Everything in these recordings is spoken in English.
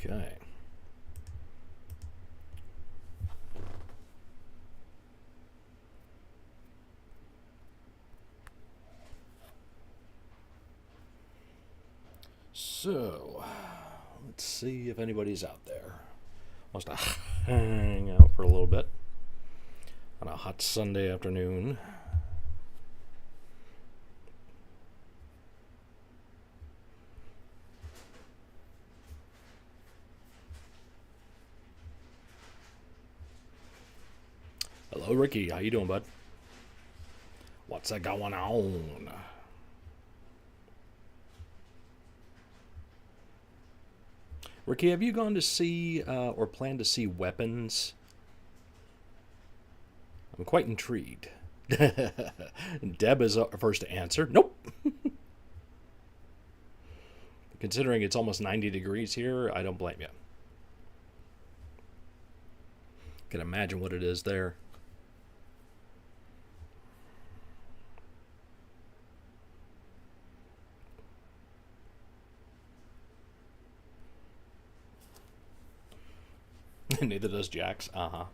Okay. So, let's see if anybody's out there. Wants to hang out for a little bit on a hot Sunday afternoon. Hello, Ricky. How you doing, bud? What's going on? Ricky, have you gone to see or plan to see Weapons? I'm quite intrigued. Deb is first to answer. Nope. Considering it's almost 90 degrees here, I don't blame you. Can imagine what it is there. Neither does Jax. Uh-huh.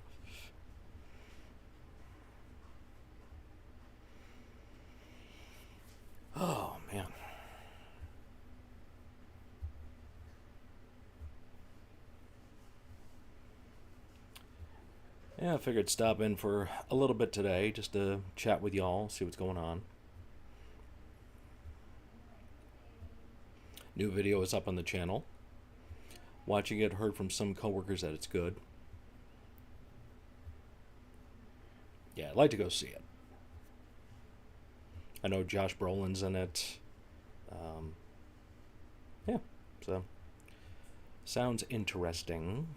Oh, man. Yeah, I figured stop in for a little bit today just to chat with y'all, see what's going on. New video is up on the channel. Watching it, heard from some coworkers that it's good. Yeah, I'd like to go see it. I know Josh Brolin's in it. Yeah, so sounds interesting.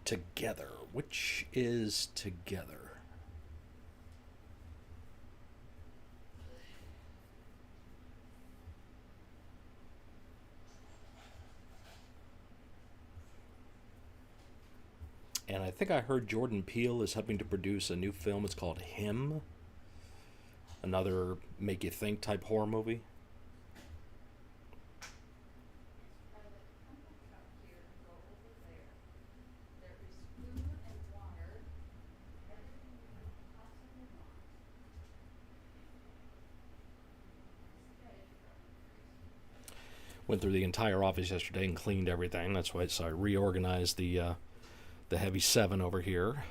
Together. Which is Together? And I think I heard Jordan Peele is helping to produce a new film. It's called Him. Another make you think type horror movie. Went through the entire office yesterday and cleaned everything. That's why I reorganized the heavy 7 over here.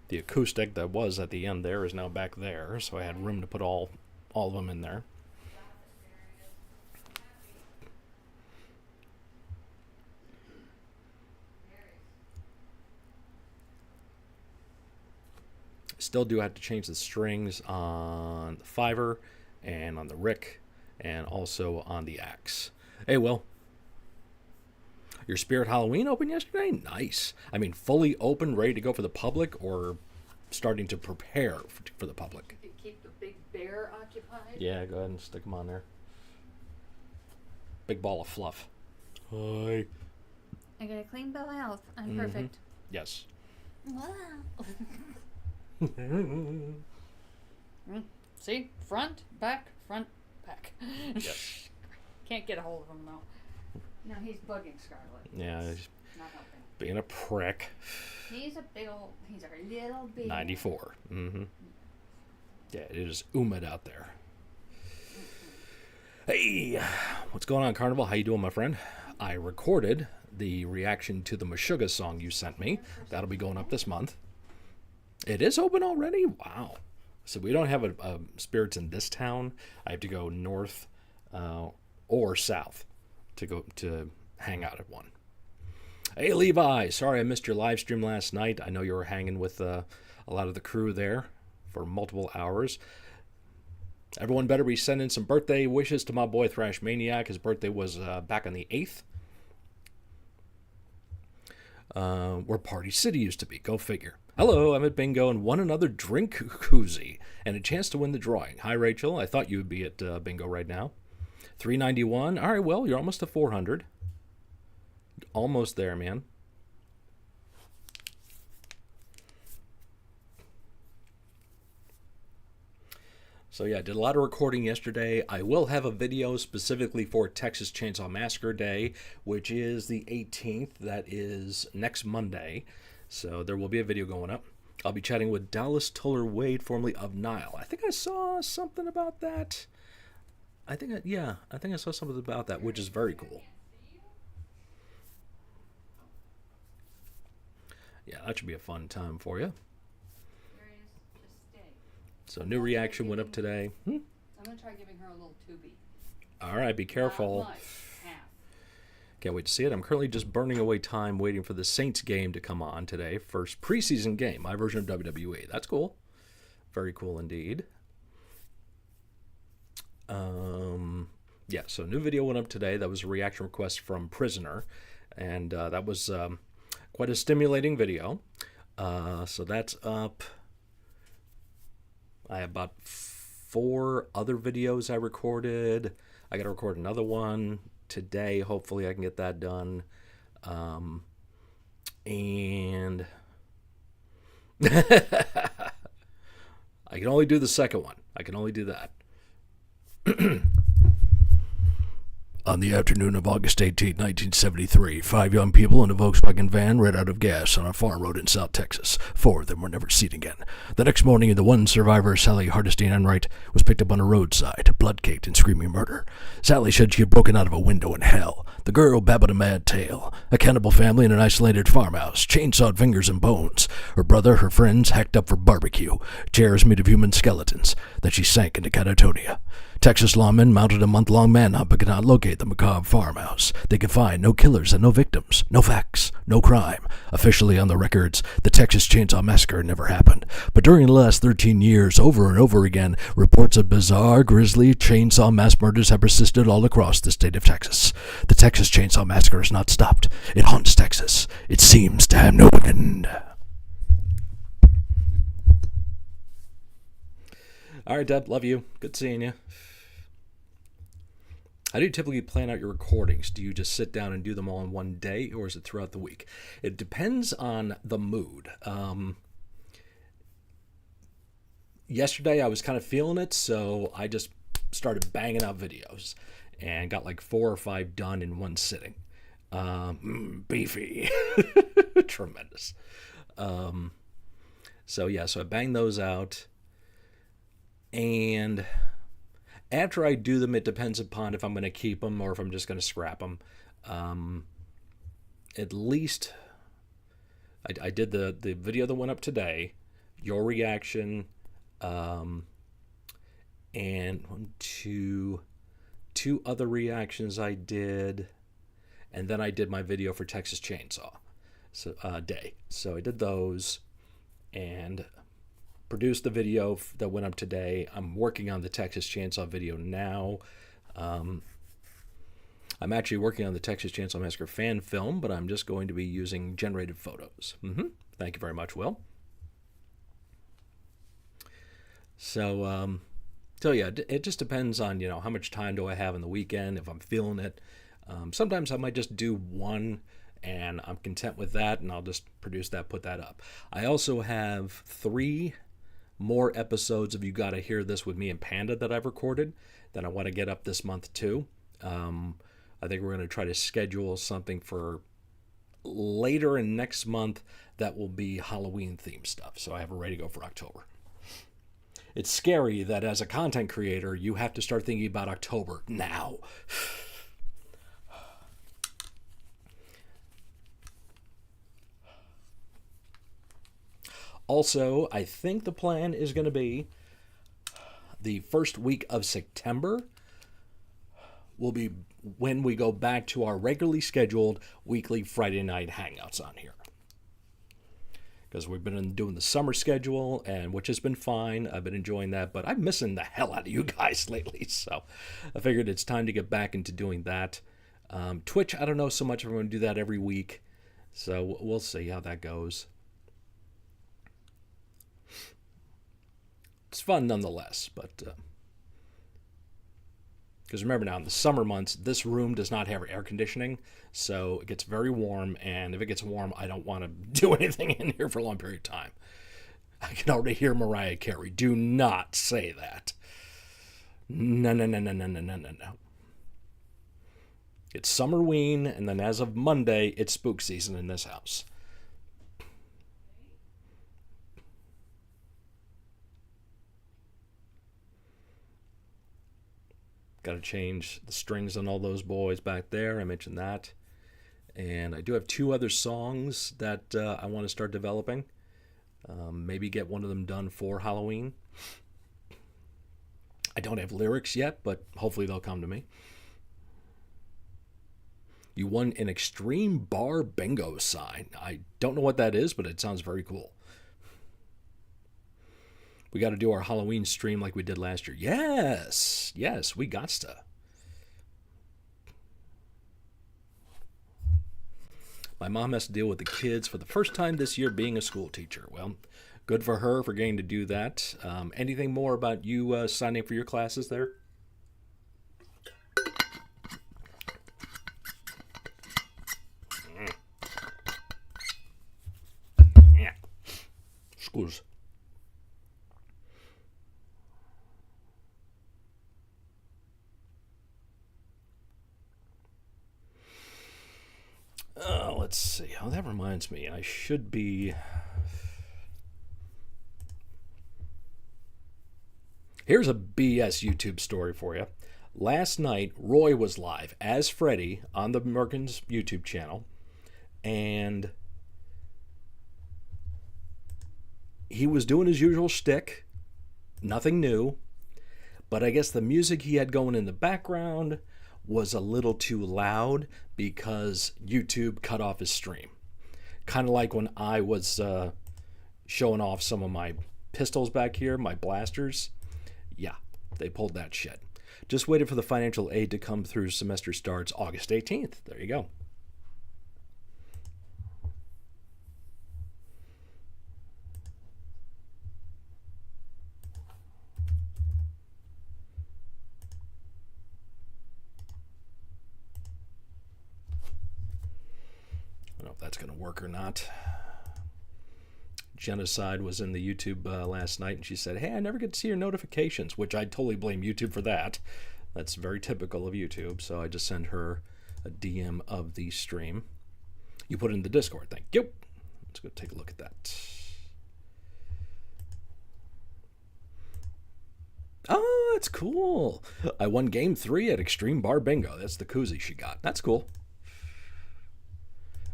The acoustic that was at the end there is now back there, so I had room to put all of them in there. Still do have to change the strings on the Fiverr and on the Rick and also on the Axe. Hey, Will. Your Spirit Halloween open yesterday? Nice. I mean, fully open, ready to go for the public, or starting to prepare for the public? You keep the big bear occupied? Yeah, go ahead and stick them on there. Big ball of fluff. Hi. I got a clean bill of health. I'm perfect. Yes. Wow. See? Front, back. Yes. Can't get a hold of him, though. No, he's bugging Scarlet. Yeah, It's not helping. being a prick. He's a little baby. 94. Mm-hmm. Yeah, it is humid out there. Hey, what's going on, Carnival? How you doing, my friend? I recorded the reaction to the Meshuggah song you sent me. That'll be going up this month. It is open already? Wow. So we don't have a Spirits in this town. I have to go north or south to go to hang out at one. Hey, Levi. Sorry I missed your live stream last night. I know you were hanging with a lot of the crew there for multiple hours. Everyone better be sending some birthday wishes to my boy Thrash Maniac. His birthday was back on the 8th. Where Party City used to be. Go figure. Hello, I'm at Bingo and won another drink koozie and a chance to win the drawing. Hi, Rachel. I thought you would be at Bingo right now. $391. All right, well, you're almost to 400. Almost there, man. So yeah, I did a lot of recording yesterday. I will have a video specifically for Texas Chainsaw Massacre Day, which is the 18th. That is next Monday. So there will be a video going up. I'll be chatting with Dallas Toller Wade, formerly of Nile. I think I saw something about that. I think I saw something about that, which is very cool. Yeah, that should be a fun time for you. So new reaction went up today. I'm gonna try giving her a little tubie. All right, be careful. Not much. Half. Can't wait to see it. I'm currently just burning away time waiting for the Saints game to come on today. First preseason game, my version of WWE. That's cool. Very cool indeed. Yeah, so new video went up today. That was a reaction request from Prisoner. And that was quite a stimulating video. So that's up. I have about 4 other videos I recorded. I got to record another one today. Hopefully I can get that done. And I can only do the second one. I can only do that. On the afternoon of August 18, 1973, 5 young people in a Volkswagen van ran out of gas on a farm road in South Texas. 4 of them were never seen again. The next morning, the one survivor, Sally Hardesty Enright, was picked up on a roadside, blood-caked and screaming murder. Sally said she had broken out of a window in hell. The girl babbled a mad tale. A cannibal family in an isolated farmhouse, chainsawed fingers and bones. Her brother, her friends, hacked up for barbecue. Chairs made of human skeletons. Then she sank into catatonia. Texas lawmen mounted a month-long manhunt but could not locate the macabre farmhouse. They could find no killers and no victims, no facts, no crime. Officially on the records, the Texas Chainsaw Massacre never happened. But during the last 13 years, over and over again, reports of bizarre, grisly chainsaw mass murders have persisted all across the state of Texas. The Texas Chainsaw Massacre has not stopped. It haunts Texas. It seems to have no end. All right, Deb, love you. Good seeing you. How do you typically plan out your recordings? Do you just sit down and do them all in one day, or is it throughout the week? It depends on the mood. Yesterday I was kind of feeling it, so I just started banging out videos and got like 4 or 5 done in one sitting. Beefy. Tremendous. So I banged those out. And after I do them, it depends upon if I'm going to keep them or if I'm just going to scrap them. At least I did the video that went up today, your reaction, and 2 other reactions I did, and then I did my video for Texas Chainsaw Day. So I did those and produced the video that went up today. I'm working on the Texas Chainsaw video now. I'm actually working on the Texas Chainsaw Massacre fan film, but I'm just going to be using generated photos. Thank you very much, Will. So yeah, it just depends on, how much time do I have in the weekend, if I'm feeling it. Sometimes I might just do one and I'm content with that, and I'll just produce that, put that up. I also have 3 more episodes of You Gotta Hear This with me and Panda that I've recorded that I want to get up this month too. I think we're going to try to schedule something for later in next month that will be Halloween themed stuff, so I have it ready to go for October. It's scary that as a content creator you have to start thinking about October now. Also, I think the plan is going to be the first week of September will be when we go back to our regularly scheduled weekly Friday night hangouts on here. Because we've been doing the summer schedule, and which has been fine. I've been enjoying that, but I'm missing the hell out of you guys lately. So I figured it's time to get back into doing that. Twitch, I don't know so much if I'm going to do that every week. So we'll see how that goes. It's fun nonetheless, but because remember now, in the summer months, this room does not have air conditioning, so it gets very warm, and if it gets warm, I don't want to do anything in here for a long period of time. I can already hear Mariah Carey. Do not say that. No, no, no, no, no, no, no, no, no. It's Summerween, and then as of Monday, it's spook season in this house. Got to change the strings on all those boys back there. I mentioned that. And I do have two other songs that I want to start developing. Maybe get one of them done for Halloween. I don't have lyrics yet, but hopefully they'll come to me. You won an Extreme Bar Bingo sign. I don't know what that is, but it sounds very cool. We got to do our Halloween stream like we did last year. Yes, yes, we got to. My mom has to deal with the kids for the first time this year being a school teacher. Well, good for her for getting to do that. Anything more about you signing up for your classes there? Yeah. Schools. Let's see. Oh, that reminds me. I should be. Here's a BS YouTube story for you. Last night, Roy was live as Freddy on the Merkins YouTube channel, and he was doing his usual shtick, nothing new, but I guess the music he had going in the background was a little too loud because YouTube cut off his stream. Kind of like when I was showing off some of my pistols back here, my blasters. Yeah, they pulled that shit. Just waited for the financial aid to come through. Semester starts August 18th. There you go. I don't know if that's going to work or not. Genocide was in the YouTube last night, and she said, hey, I never get to see your notifications, which I totally blame YouTube for that. That's very typical of YouTube, so I just sent her a DM of the stream. You put it in the Discord, thank you. Let's go take a look at that. Oh, that's cool. I won game 3 at Extreme Bar Bingo. That's the koozie she got. That's cool.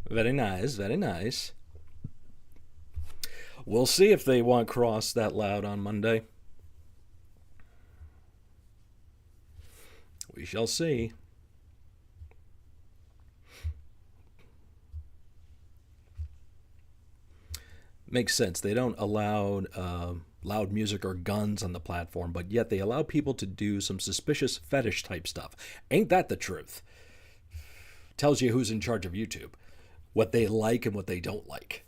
Very nice, very nice. We'll see if they want Cross that loud on Monday. We shall see. Makes sense. They don't allow loud music or guns on the platform, but yet they allow people to do some suspicious fetish type stuff. Ain't that the truth? Tells you who's in charge of YouTube. What they like and what they don't like.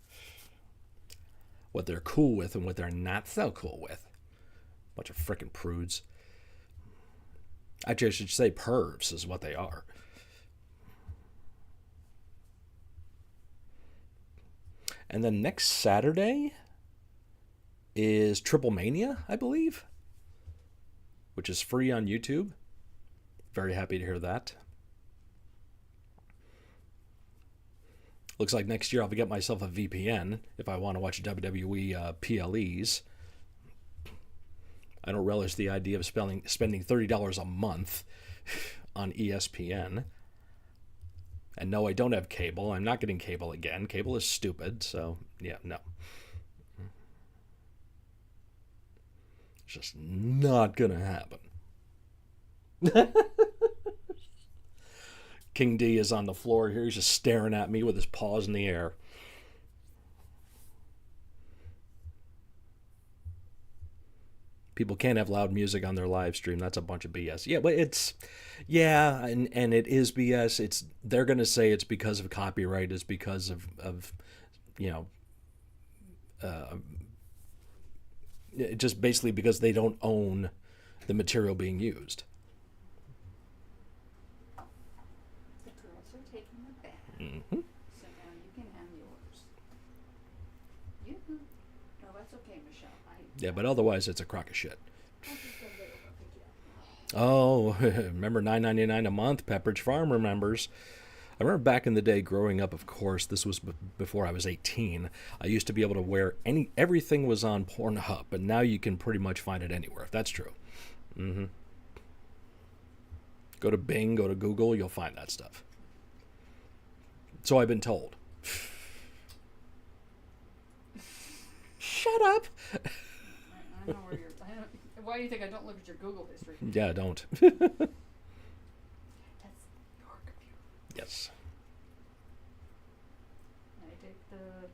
What they're cool with and what they're not so cool with. Bunch of frickin' prudes. Actually, I should say pervs is what they are. And then next Saturday is Triple Mania, I believe, which is free on YouTube. Very happy to hear that. Looks like next year I'll get myself a VPN if I want to watch WWE PLEs. I don't relish the idea of spending $30 a month on ESPN. And no, I don't have cable. I'm not getting cable again. Cable is stupid, so yeah, no. It's just not gonna happen. King D is on the floor here. He's just staring at me with his paws in the air. People can't have loud music on their live stream. That's a bunch of BS. Yeah, but and it is BS. They're going to say it's because of copyright. It's because of just basically because they don't own the material being used. The girls are taking a bath. Mm-hmm. So now you can have yours. You? No, that's okay, Michelle. Yeah, but otherwise it's a crock of shit. I'll just go later. I'll pick you up. Oh, remember $9.99 a month? Pepperidge Farm remembers. I remember back in the day growing up, of course, this was before I was 18. I used to be able to wear everything was on Pornhub, but now you can pretty much find it anywhere, if that's true. Mm-hmm. Go to Bing, go to Google, you'll find that stuff. So I've been told. Shut up. I know where you're. Why do you think I don't look at your Google history? Yeah, don't. That's your computer. Yes. I take the.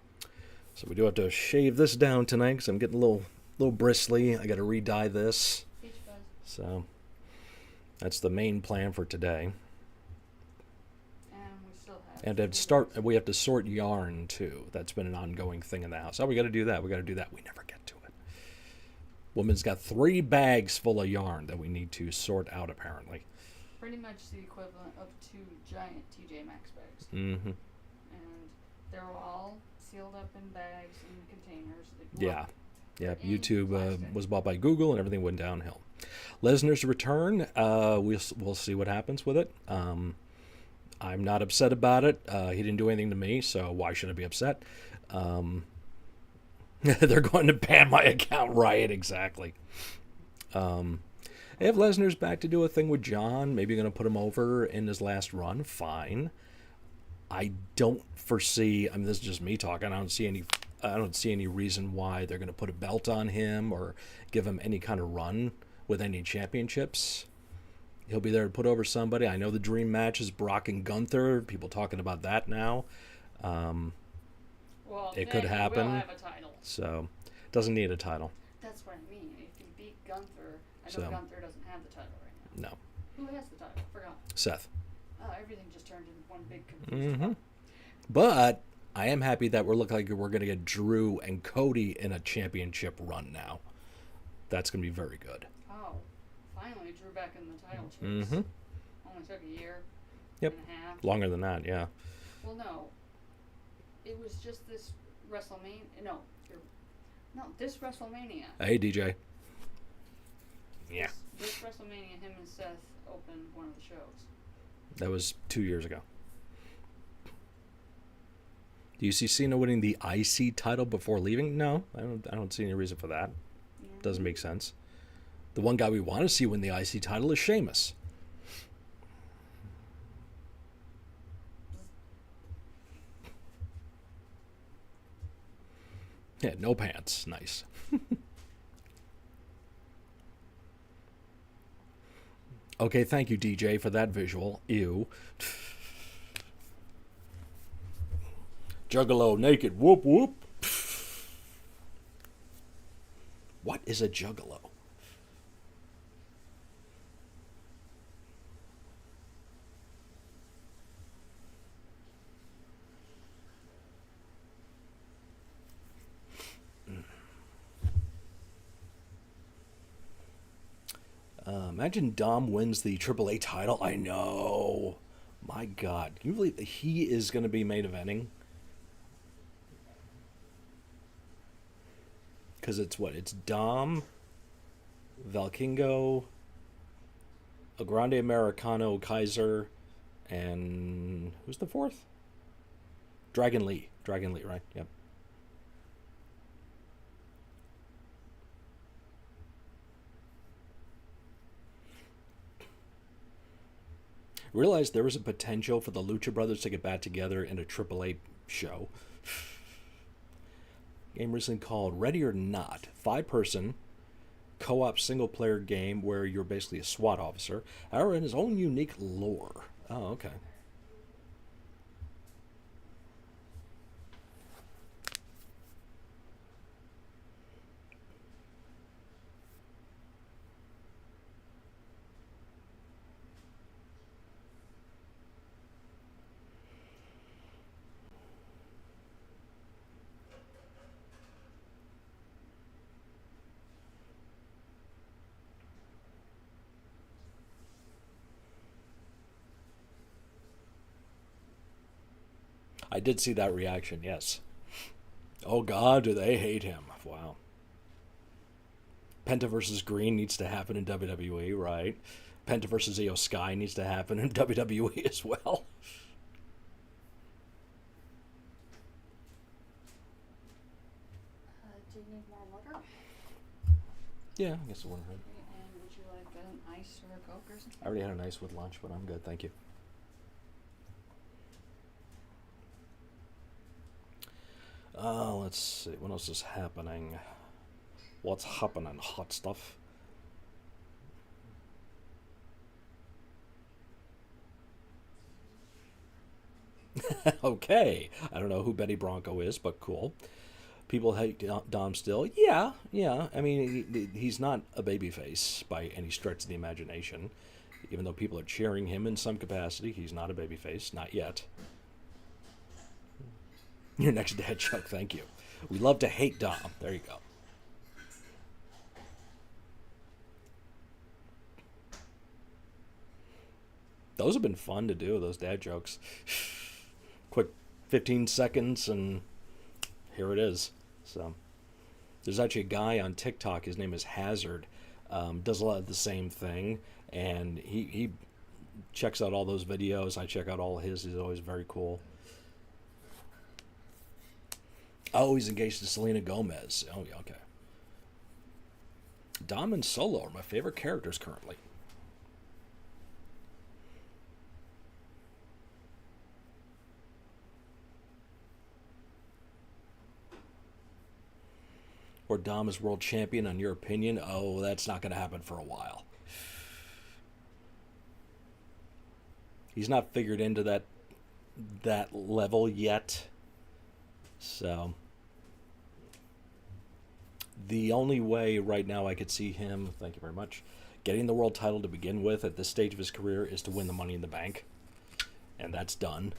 So we do have to shave this down tonight because I'm getting a little bristly. I got to re-dye this. Peach fuzz. So that's the main plan for today. And we still have. And we have to sort yarn too. That's been an ongoing thing in the house. Oh, we got to do that. We got to do that. We never get to it. Woman's got 3 bags full of yarn that we need to sort out, apparently. Pretty much the equivalent of 2 giant TJ Maxx bags. Mm-hmm. And they're all sealed up in bags and containers. Yeah. Yeah. In YouTube plastic. was bought by Google and everything went downhill. Lesnar's return, we'll see what happens with it. I'm not upset about it. He didn't do anything to me, so why should I be upset? They're going to ban my account, right? Exactly. If Lesnar's back to do a thing with John, maybe going to put him over in his last run, fine. I don't foresee. I mean, this is just me talking. I don't see any reason why they're going to put a belt on him or give him any kind of run with any championships. He'll be there to put over somebody. I know the dream match is Brock and Gunther. People talking about that now. Well, It could happen. Will have a title. So, doesn't need a title. That's what I mean. If you beat Gunther, I know So. Gunther doesn't have the title right now. No. Who has the title? Forgot. Seth. Everything just turned into one big confusion. Mm-hmm. But I am happy that we're looking like we're going to get Drew and Cody in a championship run now. That's going to be very good. Oh, finally Drew back in the title chase. Mm-hmm. Only took a year. Yep. And a half. Longer than that, yeah. Well, no. It was just this WrestleMania. No, this WrestleMania. Hey, DJ. Yeah. This WrestleMania, him and Seth opened one of the shows. That was 2 years ago. Do you see Cena winning the IC title before leaving? No, I don't see any reason for that. Yeah. Doesn't make sense. The one guy we want to see win the IC title is Sheamus. Yeah, no pants. Nice. Okay, thank you, DJ, for that visual. Ew. Juggalo naked. Whoop, whoop. What is a juggalo? Imagine Dom wins the AAA title. I know. My God. Can you believe that he is going to be main eventing? Because it's what? It's Dom, Valkingo, a Grande Americano, Kaiser, and who's the fourth? Dragon Lee. Dragon Lee, right? Yep. Realized there was a potential for the Lucha Brothers to get back together in a AAA show. Game recently called Ready or Not. 5-person co-op single-player game where you're basically a SWAT officer, however in his own unique lore. Oh, okay. I did see that reaction, yes. Oh God, do they hate him. Wow. Penta versus Green needs to happen in WWE, right? Penta versus Io Sky needs to happen in WWE as well. Do you need more water? Yeah, I guess it wouldn't hurt. And would you like an ice or a Coke or something? I already had a nice with lunch, but I'm good, thank you. Let's see, what else is happening? What's happening? Hot stuff. Okay, I don't know who Betty Bronco is, but cool. People hate Dom still. Yeah, yeah. I mean, he's not a babyface by any stretch of the imagination. Even though people are cheering him in some capacity, he's not a babyface, not yet. Your next dad joke, thank you. We love to hate Dom. There you go. Those have been fun to do, those dad jokes. Quick 15 seconds and here it is. So there's actually a guy on TikTok, his name is Hazard, does a lot of the same thing, and he checks out all those videos. I check out all his. He's always very cool. Oh, he's engaged to Selena Gomez. Oh, yeah, okay. Dom and Solo are my favorite characters currently. Or Dom is world champion, on your opinion? Oh, that's not going to happen for a while. He's not figured into that level yet. So the only way right now I could see him, thank you very much, getting the world title to begin with at this stage of his career is to win the Money in the Bank. And that's done.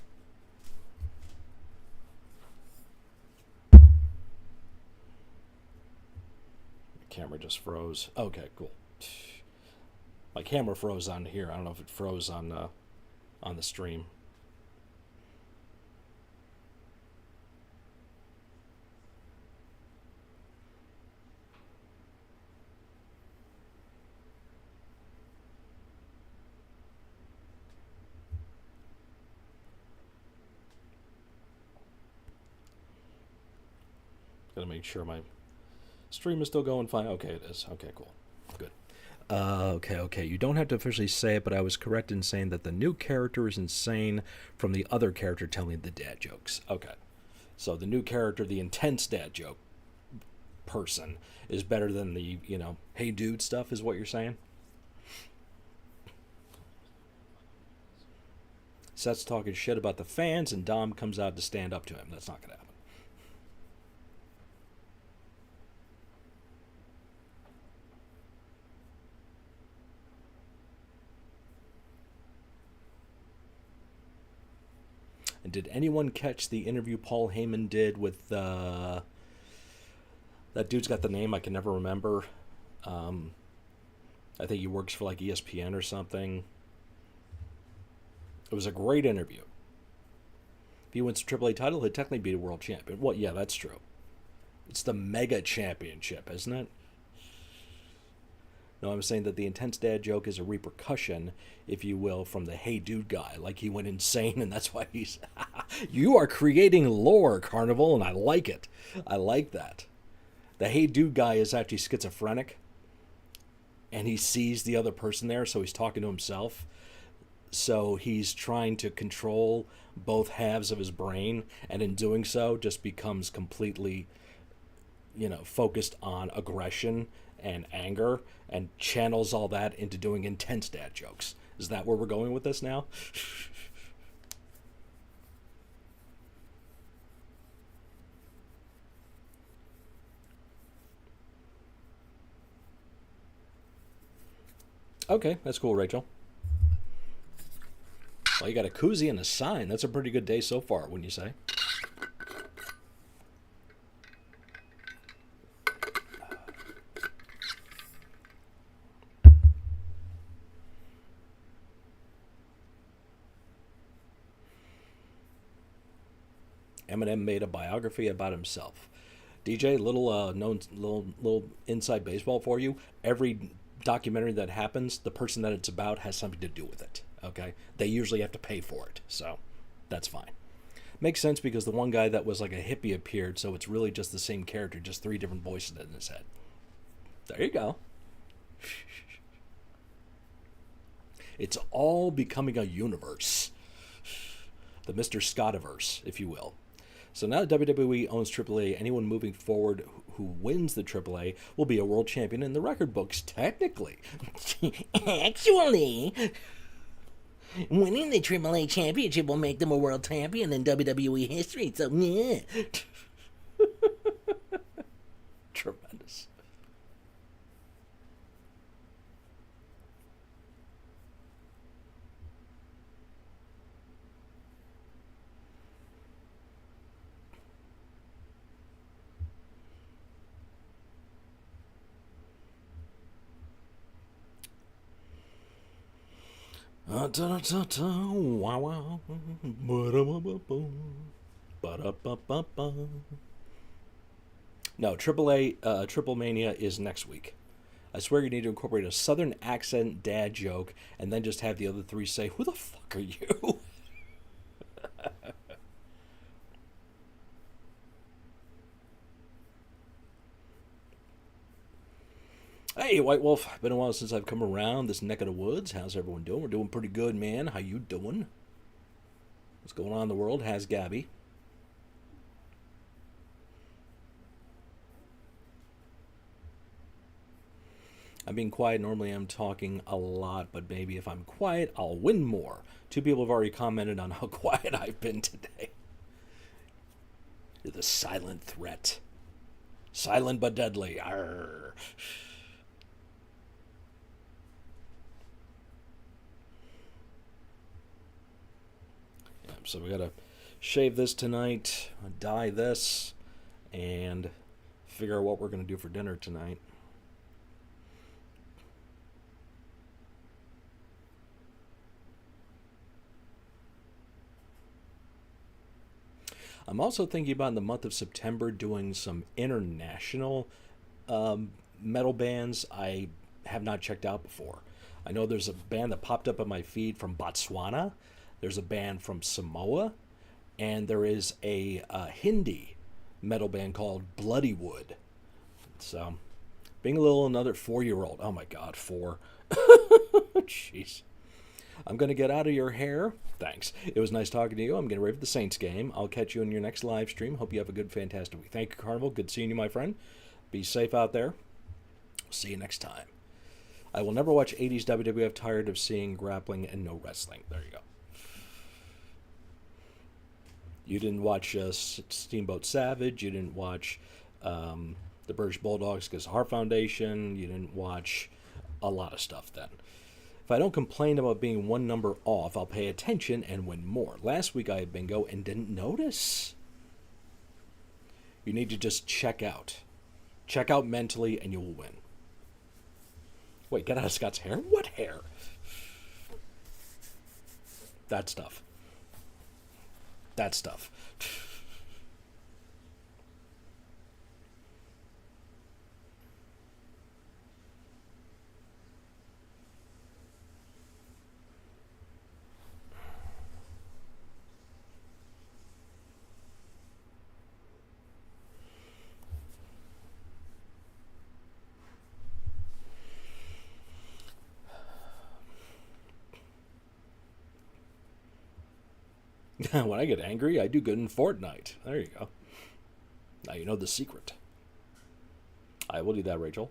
Camera just froze. Okay, cool. My camera froze on here. I don't know if it froze on the stream. Gotta make sure my stream is still going fine. Okay, it is. Okay, cool. Good. Okay. You don't have to officially say it, but I was correct in saying that the new character is insane from the other character telling the dad jokes. Okay. So the new character, the intense dad joke person, is better than the, hey dude stuff, is what you're saying? Seth's talking shit about the fans, and Dom comes out to stand up to him. That's not going to happen. And did anyone catch the interview Paul Heyman did with that dude's got the name I can never remember. I think he works for like ESPN or something. It was a great interview. If he wins the AAA title, he'd technically be a world champion. Well, yeah, that's true. It's the mega championship, isn't it? No, I'm saying that the intense dad joke is a repercussion, if you will, from the hey dude guy. Like he went insane, and that's why he's... You are creating lore, Carnival, and I like it. I like that. The hey dude guy is actually schizophrenic, and he sees the other person there, so he's talking to himself. So he's trying to control both halves of his brain, and in doing so just becomes completely, focused on aggression and anger, and channels all that into doing intense dad jokes. Is that where we're going with this now? Okay, that's cool, Rachel. Well, you got a koozie and a sign. That's a pretty good day so far, wouldn't you say? Eminem made a biography about himself. DJ, little inside baseball for you. Every documentary that happens, the person that it's about has something to do with it. Okay, they usually have to pay for it, so that's fine. Makes sense because the one guy that was like a hippie appeared, so it's really just the same character, just 3 different voices in his head. There you go. It's all becoming a universe. The Mr. Scottiverse, if you will. So now that WWE owns AAA, anyone moving forward who wins the AAA will be a world champion in the record books, technically. Actually, winning the AAA championship will make them a world champion in WWE history. So, yeah. Tremendous. Wow, wow. Ba-da-ba-ba-ba. No, AAA Triple Mania is next week. I swear you need to incorporate a southern accent dad joke and then just have the other 3 say, "Who the fuck are you?" Hey, White Wolf. Been a while since I've come around this neck of the woods. How's everyone doing? We're doing pretty good, man. How you doing? What's going on in the world? How's Gabby? I'm being quiet. Normally I'm talking a lot, but maybe if I'm quiet, I'll win more. 2 people have already commented on how quiet I've been today. You're the silent threat. Silent but deadly. Arr. Yeah, so we gotta shave this tonight, dye this, and figure out what we're gonna do for dinner tonight. I'm also thinking about in the month of September doing some international metal bands I have not checked out before. I know there's a band that popped up on my feed from Botswana. There's a band from Samoa. And there is a Hindi metal band called Bloodywood. So, being a little another 4-year-old. Oh my God, 4. Jeez. I'm going to get out of your hair. Thanks. It was nice talking to you. I'm going to rave at the Saints game. I'll catch you in your next live stream. Hope you have a good, fantastic week. Thank you, Carnival. Good seeing you, my friend. Be safe out there. See you next time. I will never watch 80s WWF. Tired of seeing grappling and no wrestling. There you go. You didn't watch Steamboat Savage. You didn't watch the British Bulldogs because Heart Foundation. You didn't watch a lot of stuff then. If I don't complain about being 1 number off, I'll pay attention and win more. Last week I had bingo and didn't notice. You need to just check out. Check out mentally and you will win. Wait, get out of Scott's hair? What hair? That stuff. That stuff. When I get angry, I do good in Fortnite. There you go. Now you know the secret. I will do that, Rachel.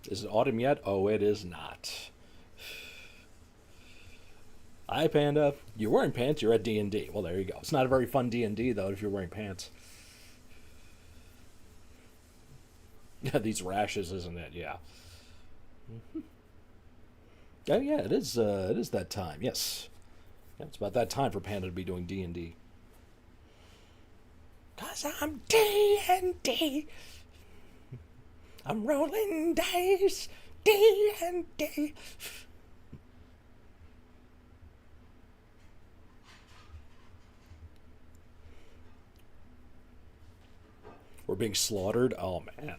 Is it autumn yet? Oh, it is not. Hi, Panda. You're wearing pants, you're at D&D. Well, there you go. It's not a very fun D&D, though, if you're wearing pants. Yeah, these rashes, isn't it? Yeah. Oh yeah, it is. It is that time. Yes, yeah, it's about that time for Panda to be doing D&D. 'Cause I'm D&D. I'm rolling dice. D&D. We're being slaughtered. Oh man.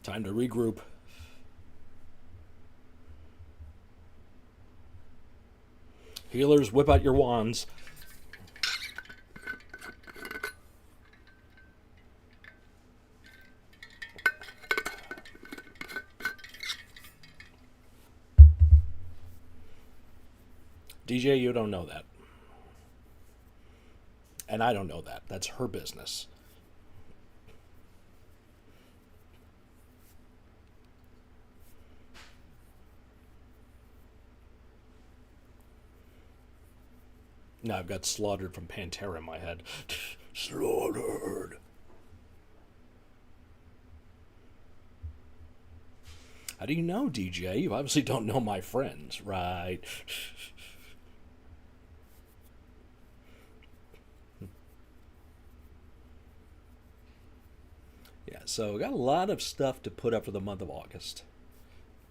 Time to regroup. Healers, whip out your wands. DJ, you don't know that. And I don't know that. That's her business. Now I've got slaughtered from Pantera in my head. Slaughtered. How do you know, DJ? You obviously don't know my friends, right? Yeah, so we got a lot of stuff to put up for the month of August.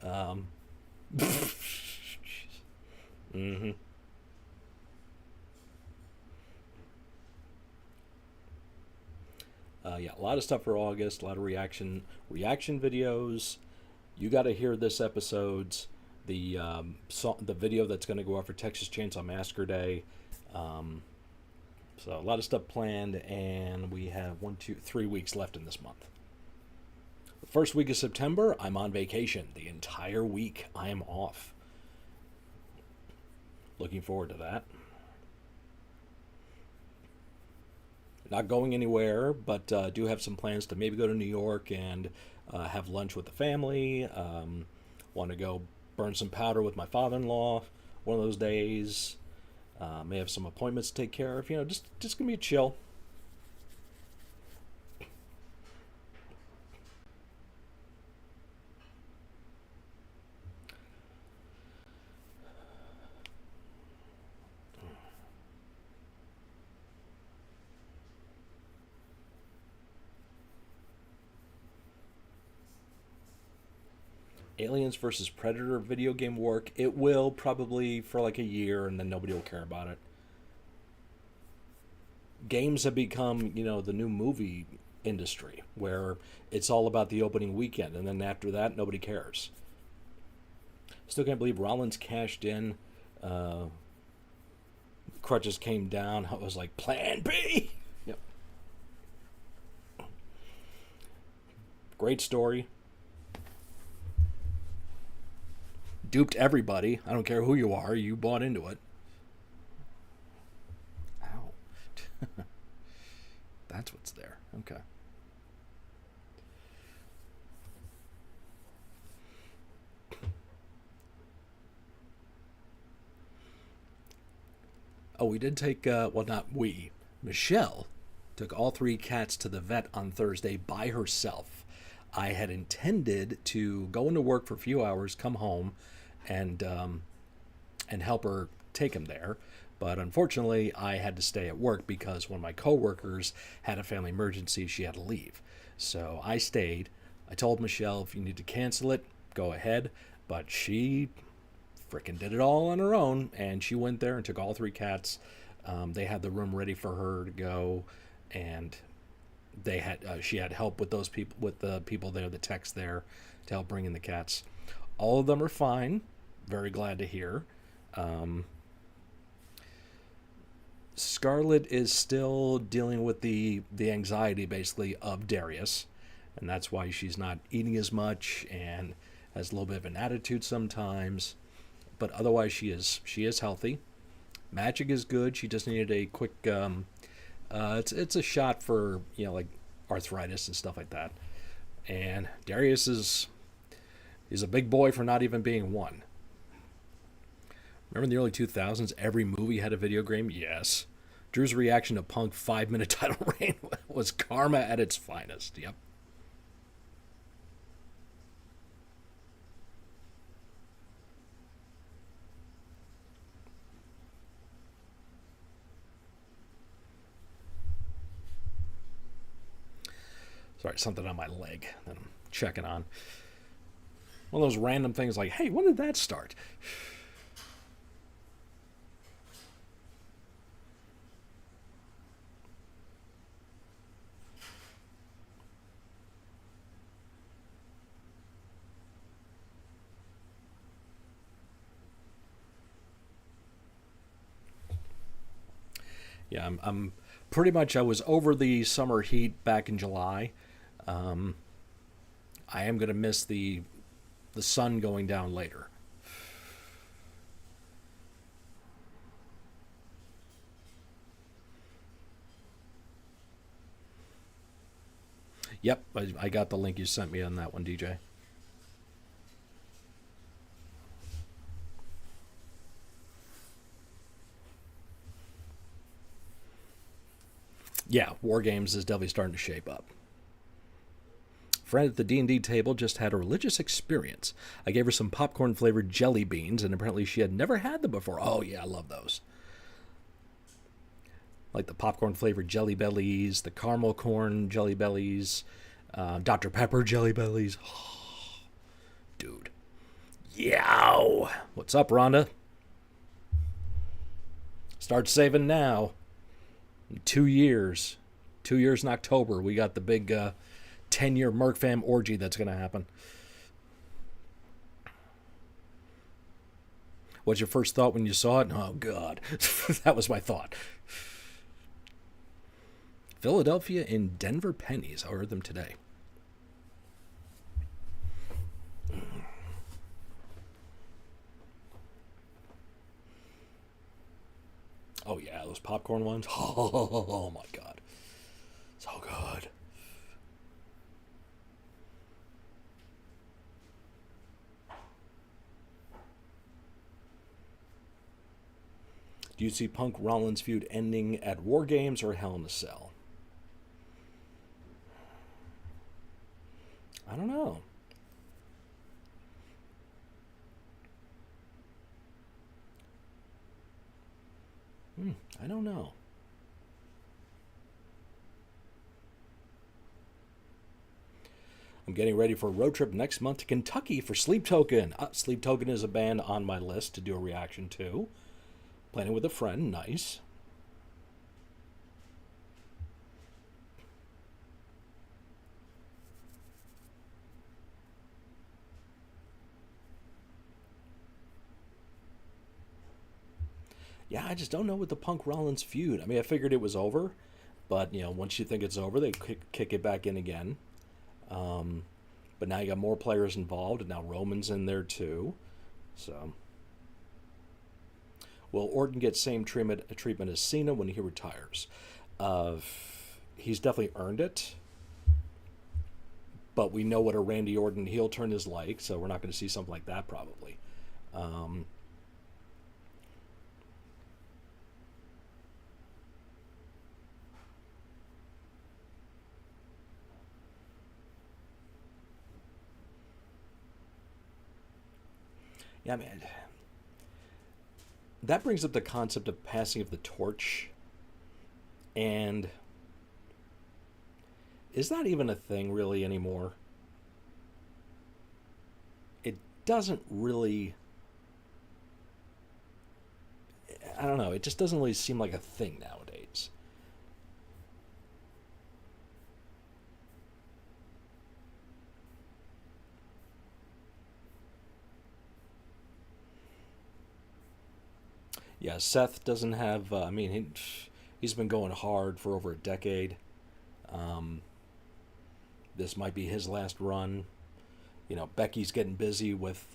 Mm-hmm. Yeah, a lot of stuff for August. A lot of reaction videos. You got to hear this episode's the video that's going to go out for Texas Chainsaw Massacre Day. So a lot of stuff planned, and we have 3 weeks left in this month. The first week of September, I'm on vacation. The entire week, I am off. Looking forward to that. Not going anywhere, but do have some plans to maybe go to New York and have lunch with the family. Want to go burn some powder with my father-in-law one of those days. May have some appointments to take care of. You know, just gonna be chill. Aliens versus Predator video game work. It will probably for like a year, and then nobody will care about it. Games have become, the new movie industry, where it's all about the opening weekend, and then after that, nobody cares. Still can't believe Rollins cashed in. Crutches came down. I was like, Plan B. Yep. Great story. Duped everybody. I don't care who you are. You bought into it. Ow. That's what's there. Okay. Oh, we did take, well, not we. Michelle took all 3 cats to the vet on Thursday by herself. I had intended to go into work for a few hours, come home, and help her take him there. But unfortunately, I had to stay at work because one of my coworkers had a family emergency. She had to leave. So I stayed. I told Michelle, if you need to cancel it, go ahead. But she frickin' did it all on her own, and she went there and took all 3 cats. They had the room ready for her to go, and they had she had help with those people, with the people there, the techs there, to help bring in the cats. All of them are fine. Very glad to hear. Scarlett is still dealing with the anxiety, basically, of Darius, and that's why she's not eating as much and has a little bit of an attitude sometimes. But otherwise, she is healthy. Magic is good. She just needed a quick. It's a shot for like arthritis and stuff like that. And Darius he's a big boy for not even being 1. Remember in the early 2000s, every movie had a video game? Yes. Drew's reaction to Punk 5-minute title reign was karma at its finest. Yep. Sorry, something on my leg that I'm checking on. One of those random things like, hey, when did that start? Yeah, I'm pretty much, I was over the summer heat back in July. I am going to miss the sun going down later. Yep, I got the link you sent me on that one, DJ. Yeah, War Games is definitely starting to shape up. Friend at the D&D table just had a religious experience. I gave her some popcorn-flavored jelly beans, and apparently she had never had them before. Oh, yeah, I love those. Like the popcorn-flavored Jelly Bellies, the caramel corn Jelly Bellies, Dr. Pepper Jelly Bellies. Oh, dude. Yow! What's up, Rhonda? Start saving now. In 2 years. 2 years in October, we got the big 10-year Merc Fam orgy that's going to happen. What's your first thought when you saw it? Oh, God. That was my thought. Philadelphia and Denver pennies. I heard them today. Oh, yeah, those popcorn ones. Oh, my God. So good. Do you see Punk Rollins feud ending at War Games or Hell in a Cell? I don't know. I don't know. I'm getting ready for a road trip next month to Kentucky for Sleep Token. Sleep Token is a band on my list to do a reaction to. Planning with a friend. Nice. Yeah, I just don't know with the Punk Rollins feud. I mean, I figured it was over, but once you think it's over, they kick it back in again. But now you got more players involved, and now Roman's in there too. So, will Orton get same treatment as Cena when he retires? He's definitely earned it. But we know what a Randy Orton heel turn is like, so we're not going to see something like that probably. Yeah, I mean, that brings up the concept of passing of the torch. And is that even a thing really anymore? It doesn't really... I don't know. It just doesn't really seem like a thing nowadays. Yeah, Seth doesn't have... I mean, he's been going hard for over a decade. This might be his last run. Becky's getting busy with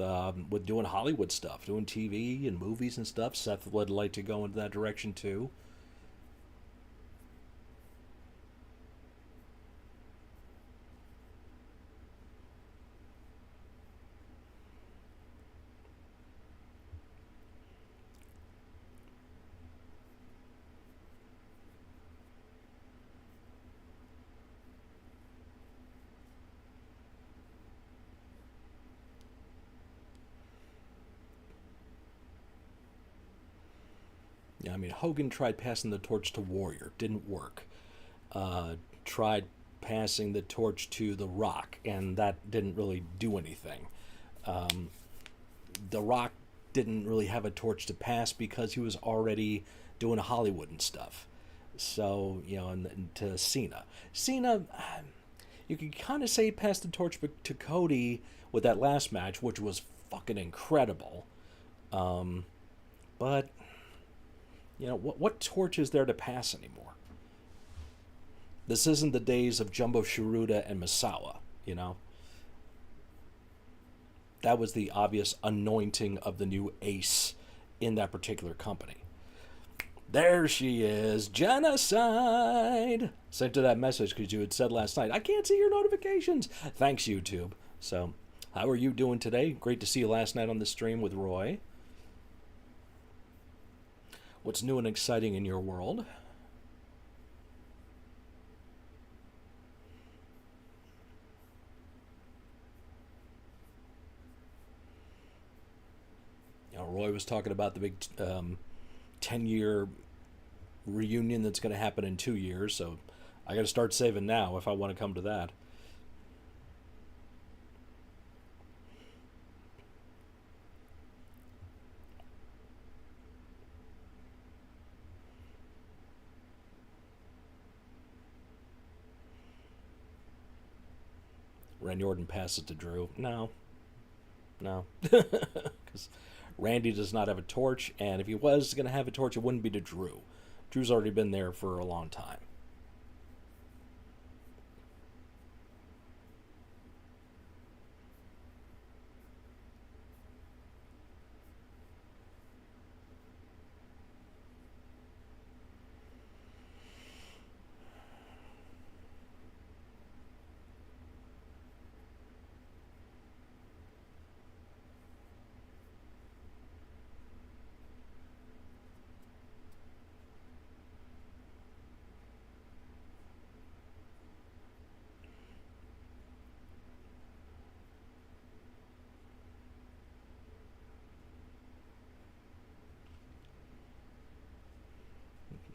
doing Hollywood stuff, doing TV and movies and stuff. Seth would like to go into that direction too. mean, Hogan tried passing the torch to Warrior, didn't work. Tried passing the torch to The Rock, and that didn't really do anything. The Rock didn't really have a torch to pass because he was already doing Hollywood and stuff. So, and to Cena. Cena, you could kind of say he passed the torch to Cody with that last match, which was fucking incredible. But, what torch is there to pass anymore? This isn't the days of Jumbo Shiruda and Misawa, That was the obvious anointing of the new ace in that particular company. There she is, genocide. Sent to that message because you had said last night, I can't see your notifications. Thanks, YouTube. So, how are you doing today? Great to see you last night on the stream with Roy. What's new and exciting in your world? Roy was talking about the big 10-year reunion that's going to happen in 2 years, so I got to start saving now if I want to come to that. Randy Orton passes to Drew. No. Because Randy does not have a torch, and if he was going to have a torch, it wouldn't be to Drew. Drew's already been there for a long time.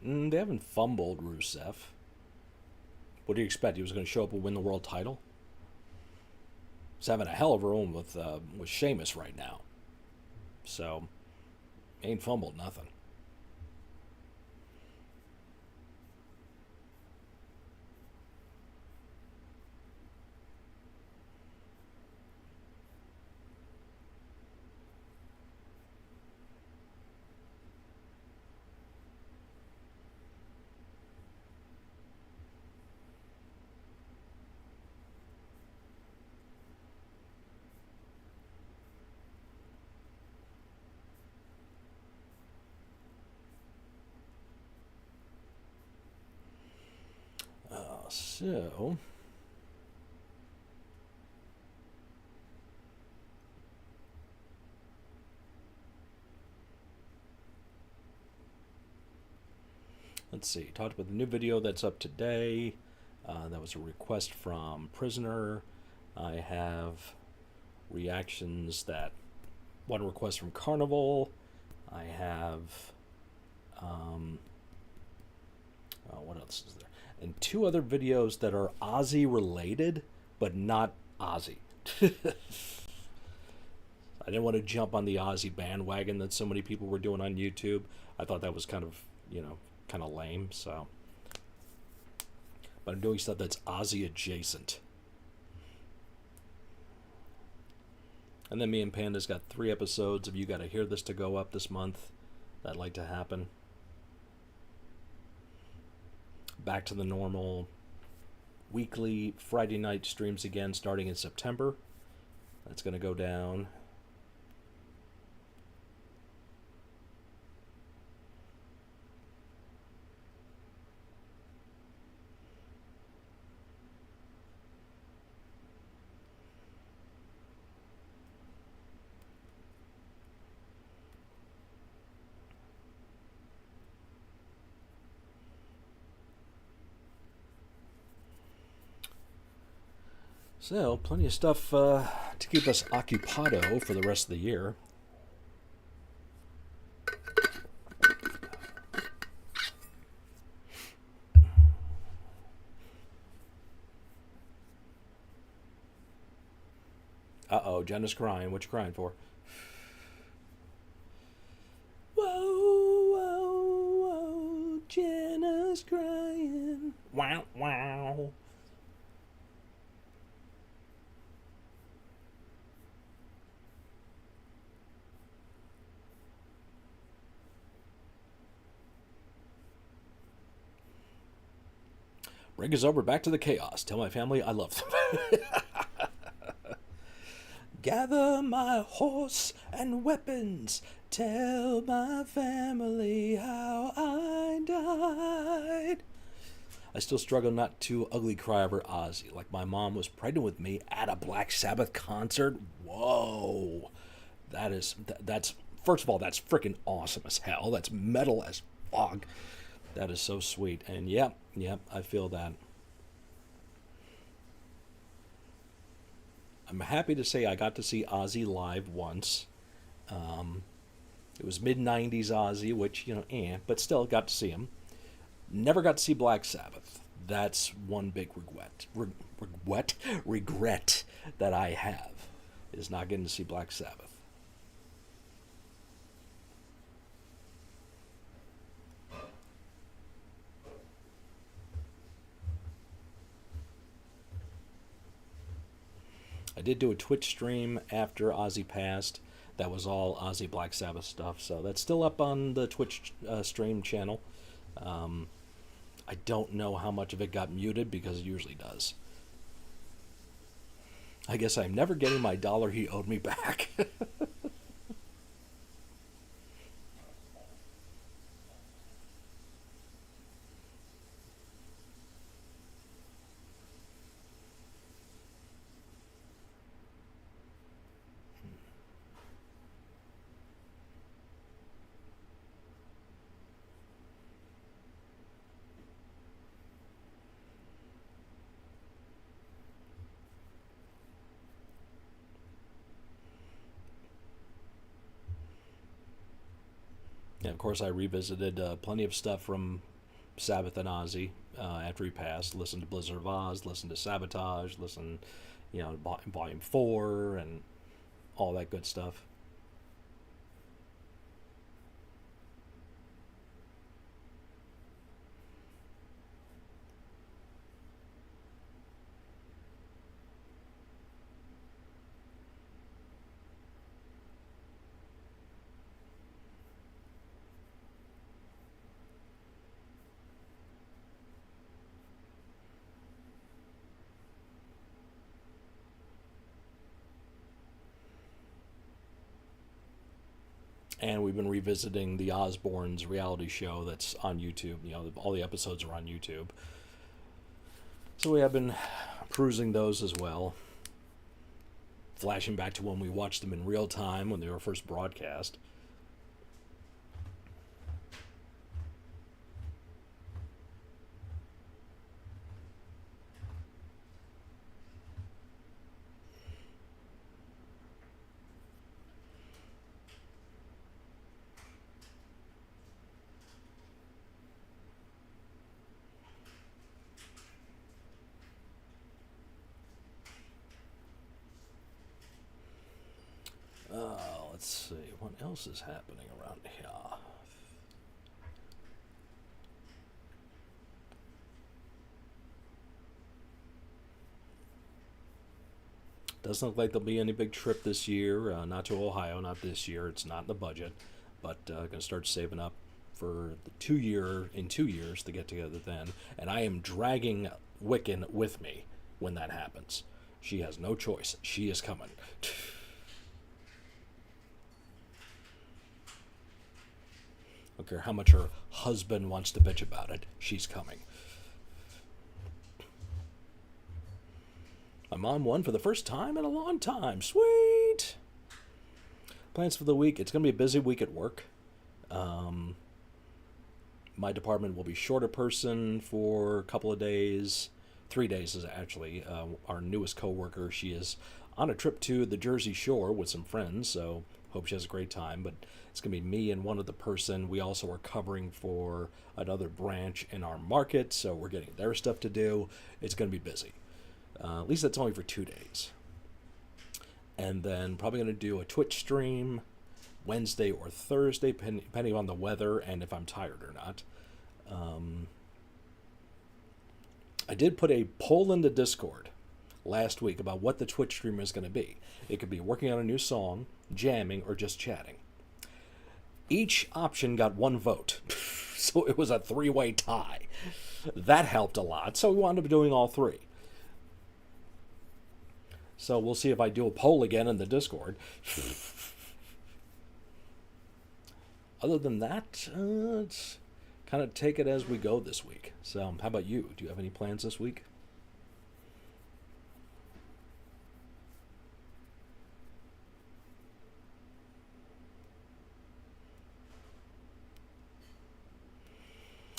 They haven't fumbled Rusev. What do you expect? He was going to show up and win the world title? He's having a hell of a run with Sheamus right now. So, ain't fumbled nothing. So, let's see. Talked about the new video that's up today. That was a request from Prisoner. I have reactions that one request from Carnival. I have what else is there? And 2 other videos that are Ozzy related, but not Ozzy. I didn't want to jump on the Ozzy bandwagon that so many people were doing on YouTube. I thought that was kind of lame, so. But I'm doing stuff that's Ozzy adjacent. And then me and Panda's got 3 episodes of You Gotta Hear This to go up this month. That'd like to happen. Back to the normal weekly Friday night streams again starting in September. That's going to go down. So, plenty of stuff to keep us occupado for the rest of the year. Uh-oh, Jenna's crying. What you crying for? Whoa, whoa, whoa, Jenna's crying. Wow, wow. Break is over. Back to the chaos. Tell my family I love them. Gather my horse and weapons. Tell my family how I died. I still struggle not to ugly cry over Ozzy. Like my mom was pregnant with me at a Black Sabbath concert. Whoa. That's first of all, that's freaking awesome as hell. That's metal as fuck. That is so sweet. And yep, I feel that. I'm happy to say I got to see Ozzy live once. It was mid-90s Ozzy, which, but still got to see him. Never got to see Black Sabbath. That's one big regret that I have, is not getting to see Black Sabbath. I did do a Twitch stream after Ozzy passed. That was all Ozzy Black Sabbath stuff, so that's still up on the Twitch stream channel. I don't know how much of it got muted, because it usually does. I guess I'm never getting my dollar he owed me back. And of course, I revisited plenty of stuff from Sabbath and Ozzy after he passed. Listened to Blizzard of Oz, listened to Sabotage, listened, Volume 4, and all that good stuff. And we've been revisiting the Osbournes reality show that's on YouTube. All the episodes are on YouTube. So we have been perusing those as well. Flashing back to when we watched them in real time when they were first broadcast. Let's see, what else is happening around here? Doesn't look like there'll be any big trip this year, not to Ohio, not this year. It's not in the budget, but going to start saving up for the 2 years to get together then. And I am dragging Wiccan with me when that happens. She has no choice. She is coming. I don't care how much her husband wants to bitch about it. She's coming. My mom won for the first time in a long time. Sweet! Plans for the week. It's going to be a busy week at work. My department will be short a person for a couple of days. 3 days is actually. Our newest coworker, she is on a trip to the Jersey Shore with some friends, so hope she has a great time. But it's going to be me and one other person. We also are covering for another branch in our market, so we're getting their stuff to do. It's going to be busy. At least that's only for 2 days. and then probably going to do a Twitch stream Wednesday or Thursday, depending on the weather and if I'm tired or not. I did put a poll in the Discord last week about what the Twitch stream is going to be. It could be working on a new song, jamming, or just chatting. Each option got one vote, so it was a three-way tie. That helped a lot, so we wound up doing all three. So we'll see if I do a poll again in the Discord. Other than that, it's kind of take it as we go this week. So how about you? Do you have any plans this week?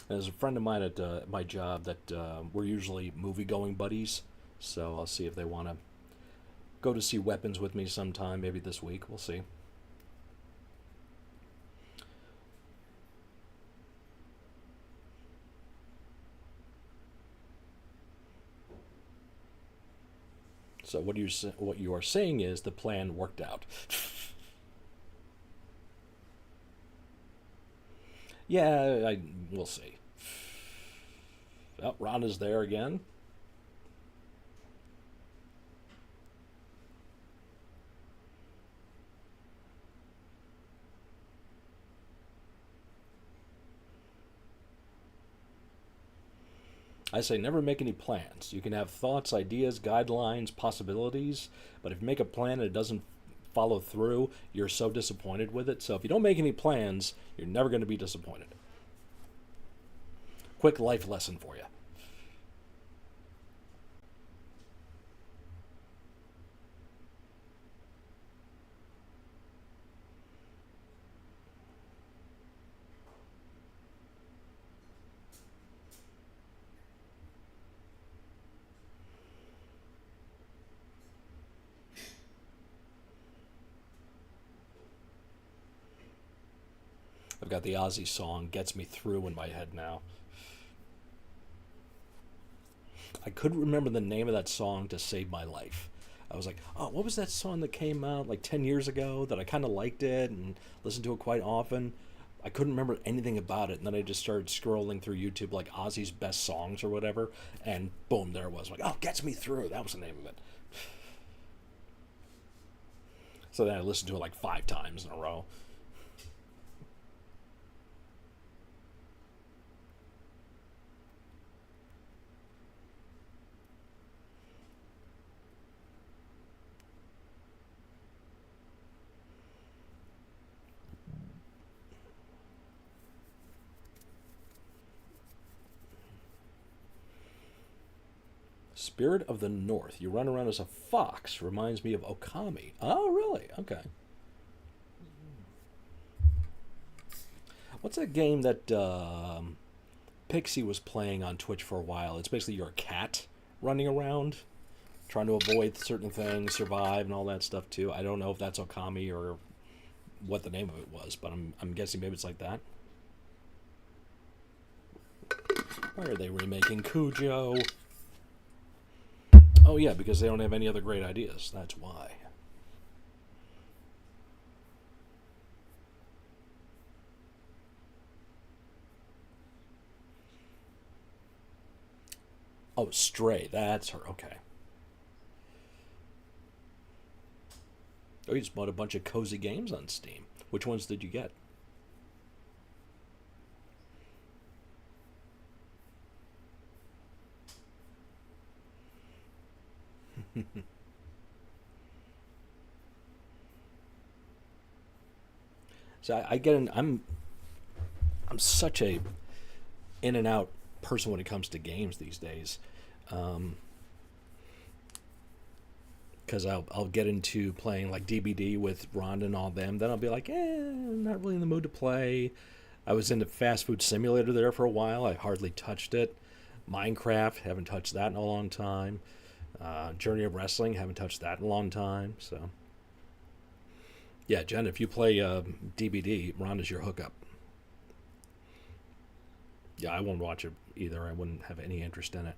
There's a friend of mine at my job that we're usually movie-going buddies, so I'll see if they want to go to see Weapons with me sometime, maybe this week. We'll see. So what you are saying is the plan worked out. Yeah, we'll see. Oh, Rhonda's there again. I say never make any plans. You can have thoughts, ideas, guidelines, possibilities, but if you make a plan and it doesn't follow through, you're so disappointed with it. So if you don't make any plans, you're never going to be disappointed. Quick life lesson for you. I've got the Ozzy song, Gets Me Through, in my head now. I couldn't remember the name of that song to save my life. I was like, oh, what was that song that came out like 10 years ago that I kind of liked it and listened to it quite often? I couldn't remember anything about it, and then I just started scrolling through YouTube, like Ozzy's best songs or whatever, and boom, there it was. Like, oh, Gets Me Through. That was the name of it. So then I listened to it like 5 times in a row. Spirit of the North. You run around as a fox. Reminds me of Okami. Oh, really? Okay. What's that game that Pixie was playing on Twitch for a while? It's basically you're a cat running around, trying to avoid certain things, survive, and all that stuff too. I don't know if that's Okami or what the name of it was, but I'm guessing maybe it's like that. Why are they remaking Cujo? Oh yeah, because they don't have any other great ideas. That's why. Oh, Stray. That's her. Okay. Oh, you just bought a bunch of cozy games on Steam. Which ones did you get? So I get in. I'm such a in and out person when it comes to games these days, because I'll get into playing like DBD with Rhonda and all them. Then I'll be like, I'm not really in the mood to play. I was into Fast Food Simulator there for a while. I hardly touched it. Minecraft, haven't touched that in a long time. Journey of Wrestling, haven't touched that in a long time. So, yeah, Jen, if you play DBD, Rhonda's your hookup. Yeah, I won't watch it either. I wouldn't have any interest in it.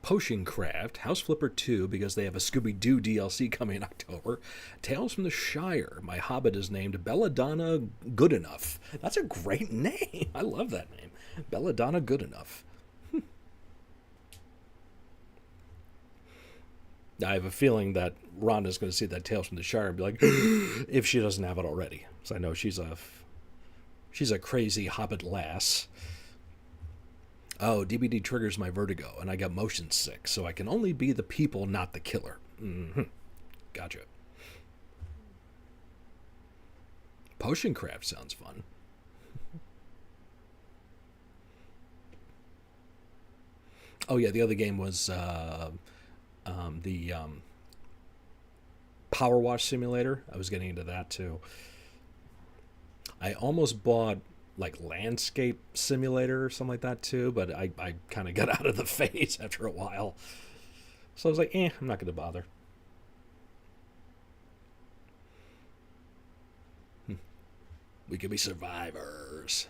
Potion Craft, House Flipper 2, because they have a Scooby-Doo DLC coming in October. Tales from the Shire. My Hobbit is named Belladonna Goodenough. That's a great name. I love that name. Belladonna Goodenough. I have a feeling that Rhonda's going to see that Tales from the Shire and be like, if she doesn't have it already. So I know she's a crazy Hobbit lass. Oh, DBD triggers my vertigo, and I got motion sick, so I can only be the people, not the killer. Mm-hmm. Gotcha. Potion Craft sounds fun. Oh yeah, the other game was the Power Wash Simulator. I was getting into that too. I almost bought like Landscape Simulator or something like that too, but I kind of got out of the phase after a while. So I was like, I'm not going to bother. We could be survivors.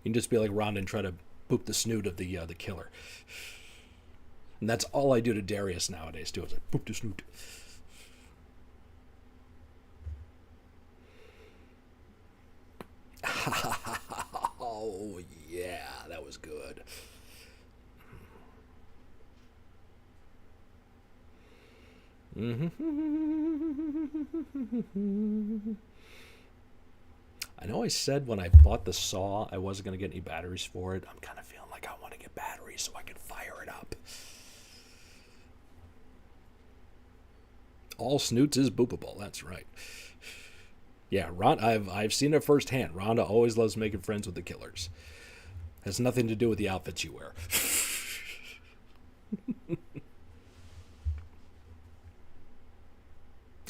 You can just be like Rhonda and try to poop the snoot of the killer. And that's all I do to Darius nowadays, too. Is like, poop the snoot. Oh, yeah. That was good. I know I said when I bought the saw I wasn't going to get any batteries for it. I'm kind of feeling like I want to get batteries so I can fire it up. All snoots is boopable. That's right. Yeah, I've seen it firsthand. Rhonda always loves making friends with the killers. Has nothing to do with the outfits you wear.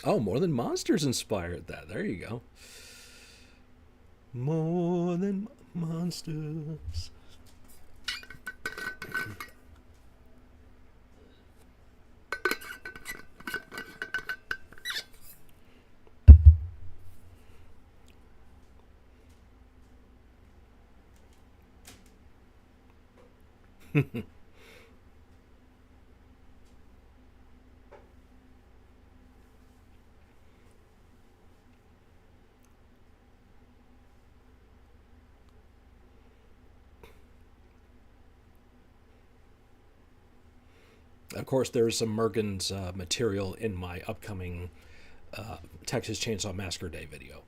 Oh, More Than Monsters inspired that. There you go. More than monsters. Of course, there's some Mergen's material in my upcoming Texas Chainsaw Massacre Day video.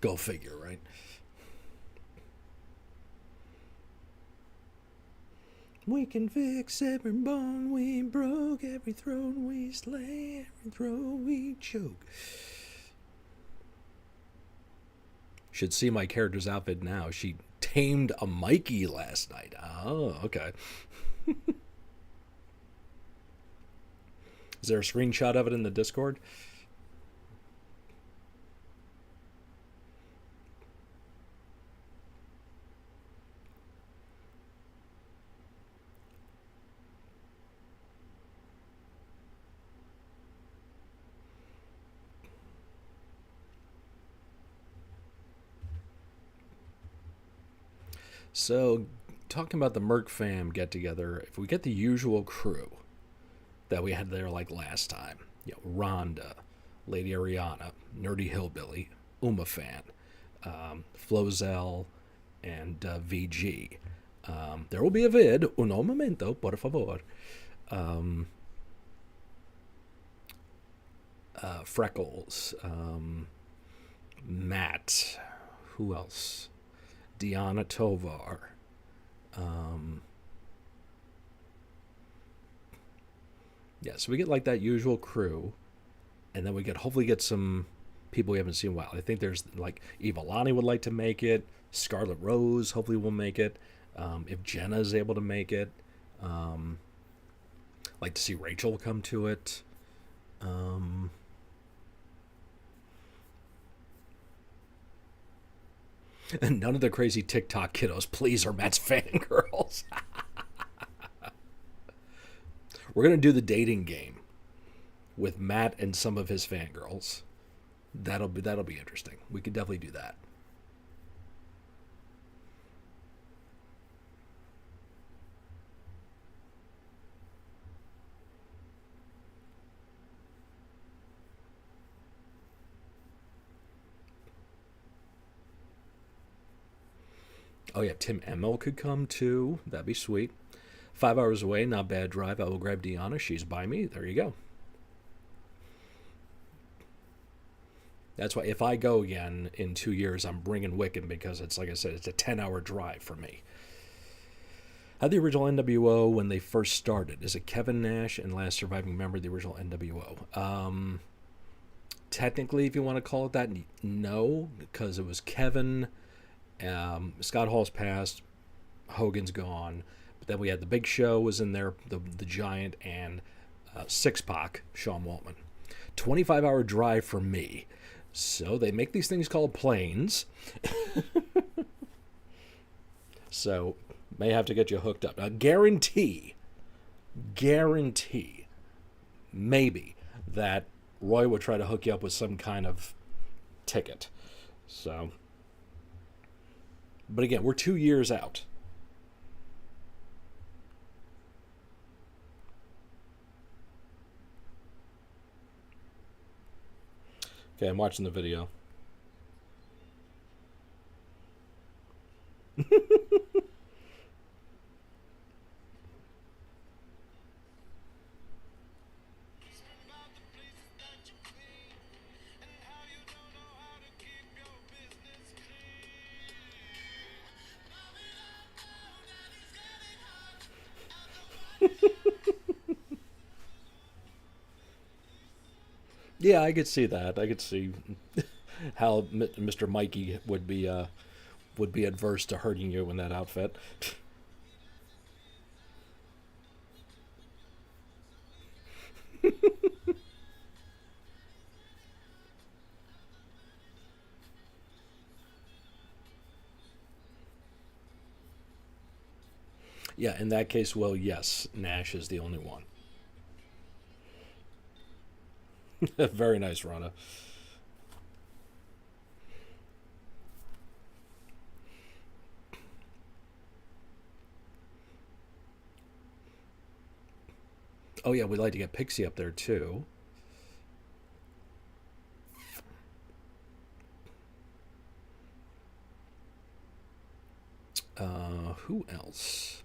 Go figure, right? We can fix every bone we broke, every throat we slay, every throat we choke. Should see my character's outfit now. She tamed a Mikey last night. Oh, okay. Is there a screenshot of it in the Discord? So, talking about the Merc fam get together, if we get the usual crew that we had there like last time, Rhonda, Lady Ariana, Nerdy Hillbilly, Uma Fan, Flozell, and VG. There will be a vid, uno momento, por favor. Freckles, Matt, who else? Deanna Tovar. So we get like that usual crew, and then we hopefully get some people we haven't seen in a while. I think there's like Evalani would like to make it. Scarlet Rose hopefully will make it. If Jenna is able to make it, like to see Rachel come to it. And none of the crazy TikTok kiddos, please, are Matt's fangirls. We're going to do the dating game with Matt and some of his fangirls. That'll be interesting. We could definitely do that. Oh yeah, Tim Emmel could come too. That'd be sweet. 5 hours away, not bad drive. I will grab Deanna. She's by me. There you go. That's why if I go again in 2 years, I'm bringing Wiccan because it's like I said, it's a 10-hour drive for me. How the original NWO when they first started? Is it Kevin Nash and last surviving member of the original NWO? Technically, if you want to call it that, no, because it was Kevin. Scott Hall's passed, Hogan's gone, but then we had the Big Show was in there, the Giant, and Six Pac, Sean Waltman. 25-hour drive for me. So they make these things called planes. So may have to get you hooked up. Now, guarantee, maybe that Roy would try to hook you up with some kind of ticket. So. But again, we're 2 years out. Okay, I'm watching the video. Yeah, I could see that. I could see how Mr. Mikey would be adverse to hurting you in that outfit. Yeah, in that case, well, yes, Nash is the only one. Very nice, Rana. Oh yeah, we'd like to get Pixie up there too. Who else?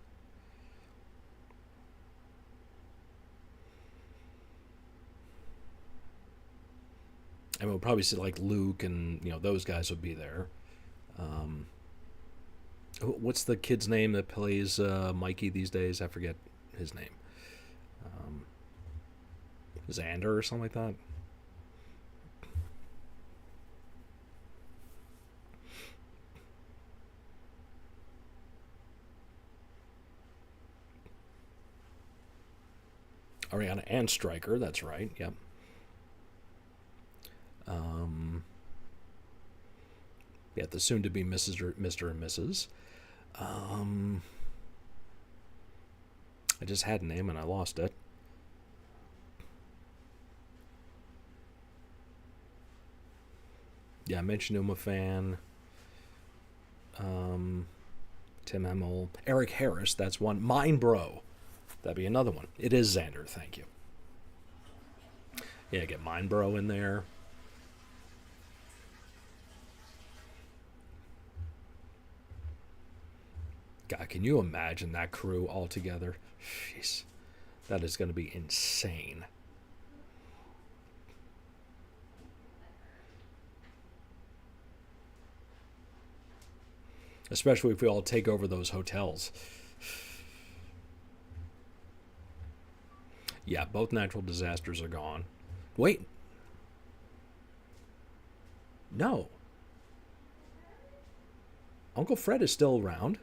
I mean, we'll probably see like Luke and those guys would be there. What's the kid's name that plays Mikey these days? I forget his name. Xander or something like that. Ariana and Stryker, that's right. Yep. Yeah, the soon-to-be Mr. and Mrs. I just had a name and I lost it. Yeah, I mentioned I'm a fan. Tim Hemmel. Eric Harris, that's one. Mine Bro. That'd be another one. It is Xander, thank you. Yeah, get Mine Bro in there. God, can you imagine that crew all together? Jeez. That is going to be insane. Especially if we all take over those hotels. Yeah, both natural disasters are gone. Wait. No. Uncle Fred is still around.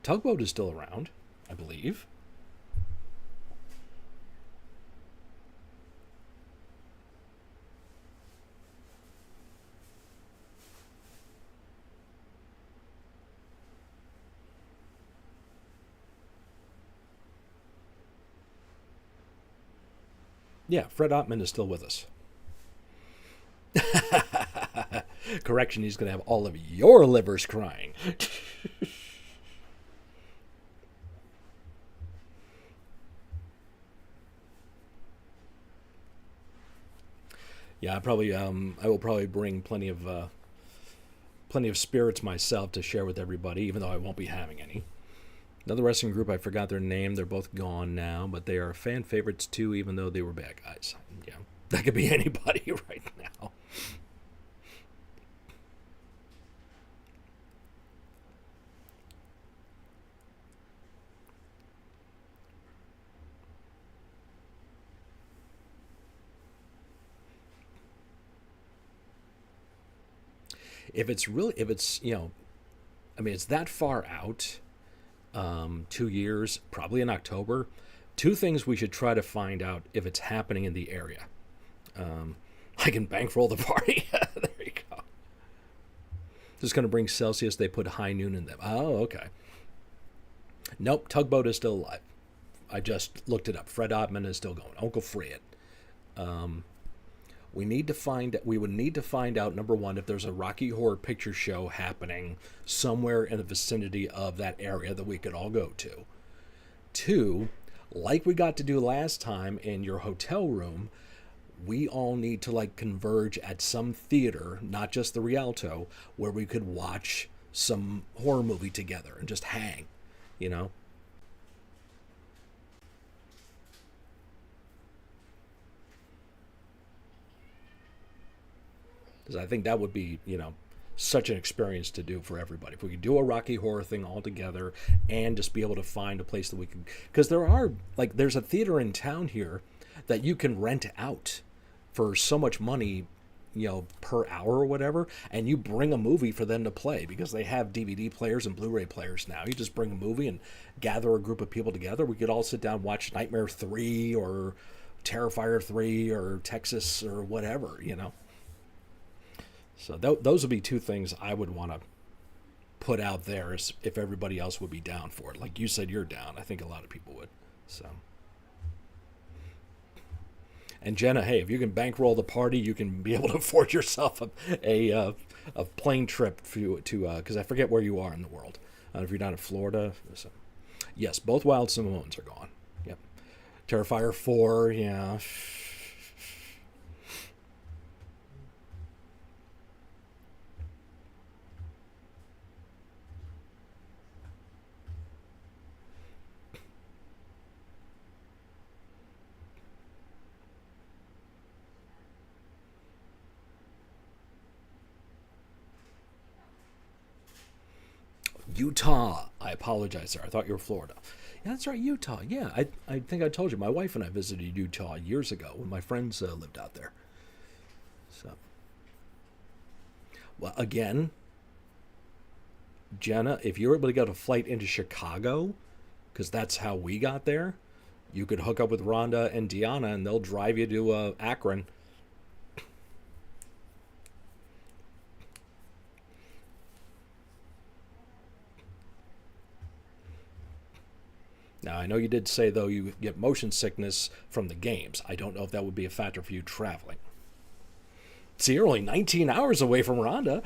Tugboat is still around, I believe. Yeah, Fred Ottman is still with us. Correction, he's going to have all of your livers crying. Yeah, I will probably bring plenty of spirits myself to share with everybody, even though I won't be having any. Another wrestling group, I forgot their name. They're both gone now, but they are fan favorites too, even though they were bad guys. Yeah, that could be anybody right now. If it's I mean, it's that far out, 2 years, probably in October. Two things we should try to find out if it's happening in the area. I can bankroll the party. There you go. Just going to bring Celsius. They put high noon in them. Oh, okay. Nope, Tugboat is still alive. I just looked it up. Fred Ottman is still going. Uncle Fred. We would need to find out, number one, if there's a Rocky Horror Picture Show happening somewhere in the vicinity of that area that we could all go to. Two, like we got to do last time in your hotel room, we all need to converge at some theater, not just the Rialto, where we could watch some horror movie together and just hang, Because I think that would be, such an experience to do for everybody. If we could do a Rocky Horror thing all together and just be able to find a place that we could... Because there's a theater in town here that you can rent out for so much money, per hour or whatever, and you bring a movie for them to play because they have DVD players and Blu-ray players now. You just bring a movie and gather a group of people together. We could all sit down and watch Nightmare 3 or Terrifier 3 or Texas or whatever, So those would be two things I would want to put out there if everybody else would be down for it. Like you said, you're down. I think a lot of people would. So, and Jenna, hey, if you can bankroll the party, you can be able to afford yourself a plane trip to because I forget where you are in the world. If you're down in Florida, so, yes, both Wild Samoans are gone. Yep, Terrifier 4, yeah. Utah. I apologize, sir. I thought you were Florida. Yeah, that's right, Utah. Yeah, I think I told you. My wife and I visited Utah years ago when my friends lived out there. So, well, again, Jenna, if you're able to get a flight into Chicago, because that's how we got there, you could hook up with Rhonda and Deanna, and they'll drive you to Akron. Now, I know you did say, though, you get motion sickness from the games. I don't know if that would be a factor for you traveling. See, you're only 19 hours away from Rhonda.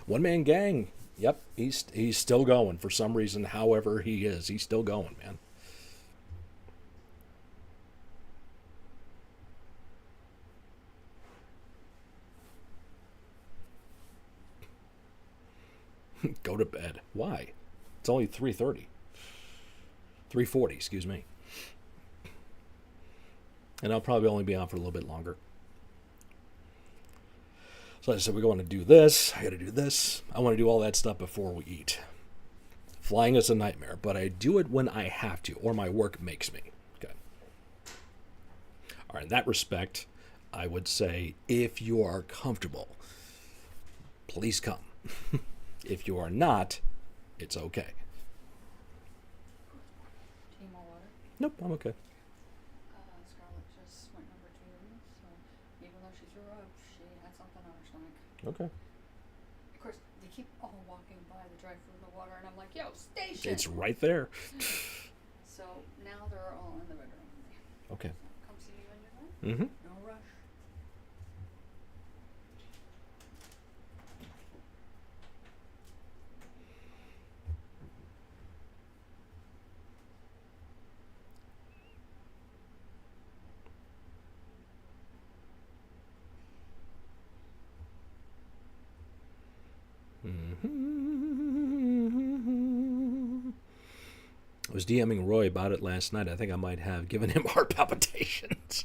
One man gang. Yep, he's still going for some reason. However he is, he's still going, man. Go to bed. Why? It's only 3:30. 3:40, excuse me. And I'll probably only be on for a little bit longer. So I said, we want to do this. I got to do this. I want to do all that stuff before we eat. Flying is a nightmare, but I do it when I have to, or my work makes me. Okay. All right, in that respect, I would say if you are comfortable, please come. If you are not, it's okay. Need more water? Nope, I'm okay. Scarlett just went number 2, so even though she threw up, she had something on her stomach. Okay. Of course, they keep all walking by the drive-through the water, and I'm like, yo, station! It's right there. So now they're all in the bedroom. Okay. So come Mm-hmm. No rush. I was DMing Roy about it last night. I think I might have given him heart palpitations.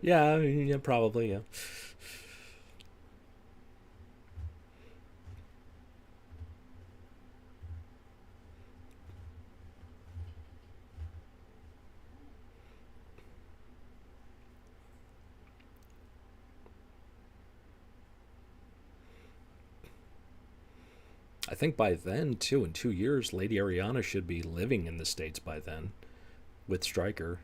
Yeah, probably, yeah. I think by then, too, in 2 years, Lady Ariana should be living in the States by then with Stryker.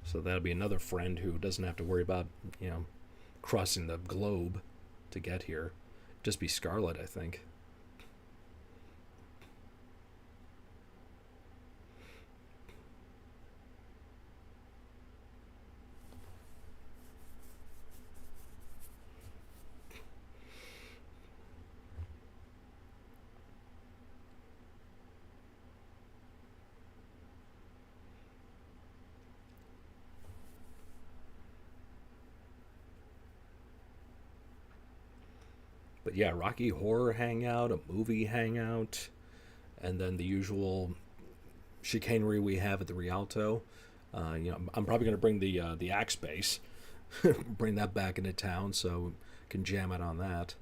So that'll be another friend who doesn't have to worry about, crossing the globe to get here. Just be Scarlett, I think. But yeah, Rocky Horror Hangout, a movie hangout, and then the usual chicanery we have at the Rialto. I'm probably going to bring the axe base, bring that back into town so we can jam it on that.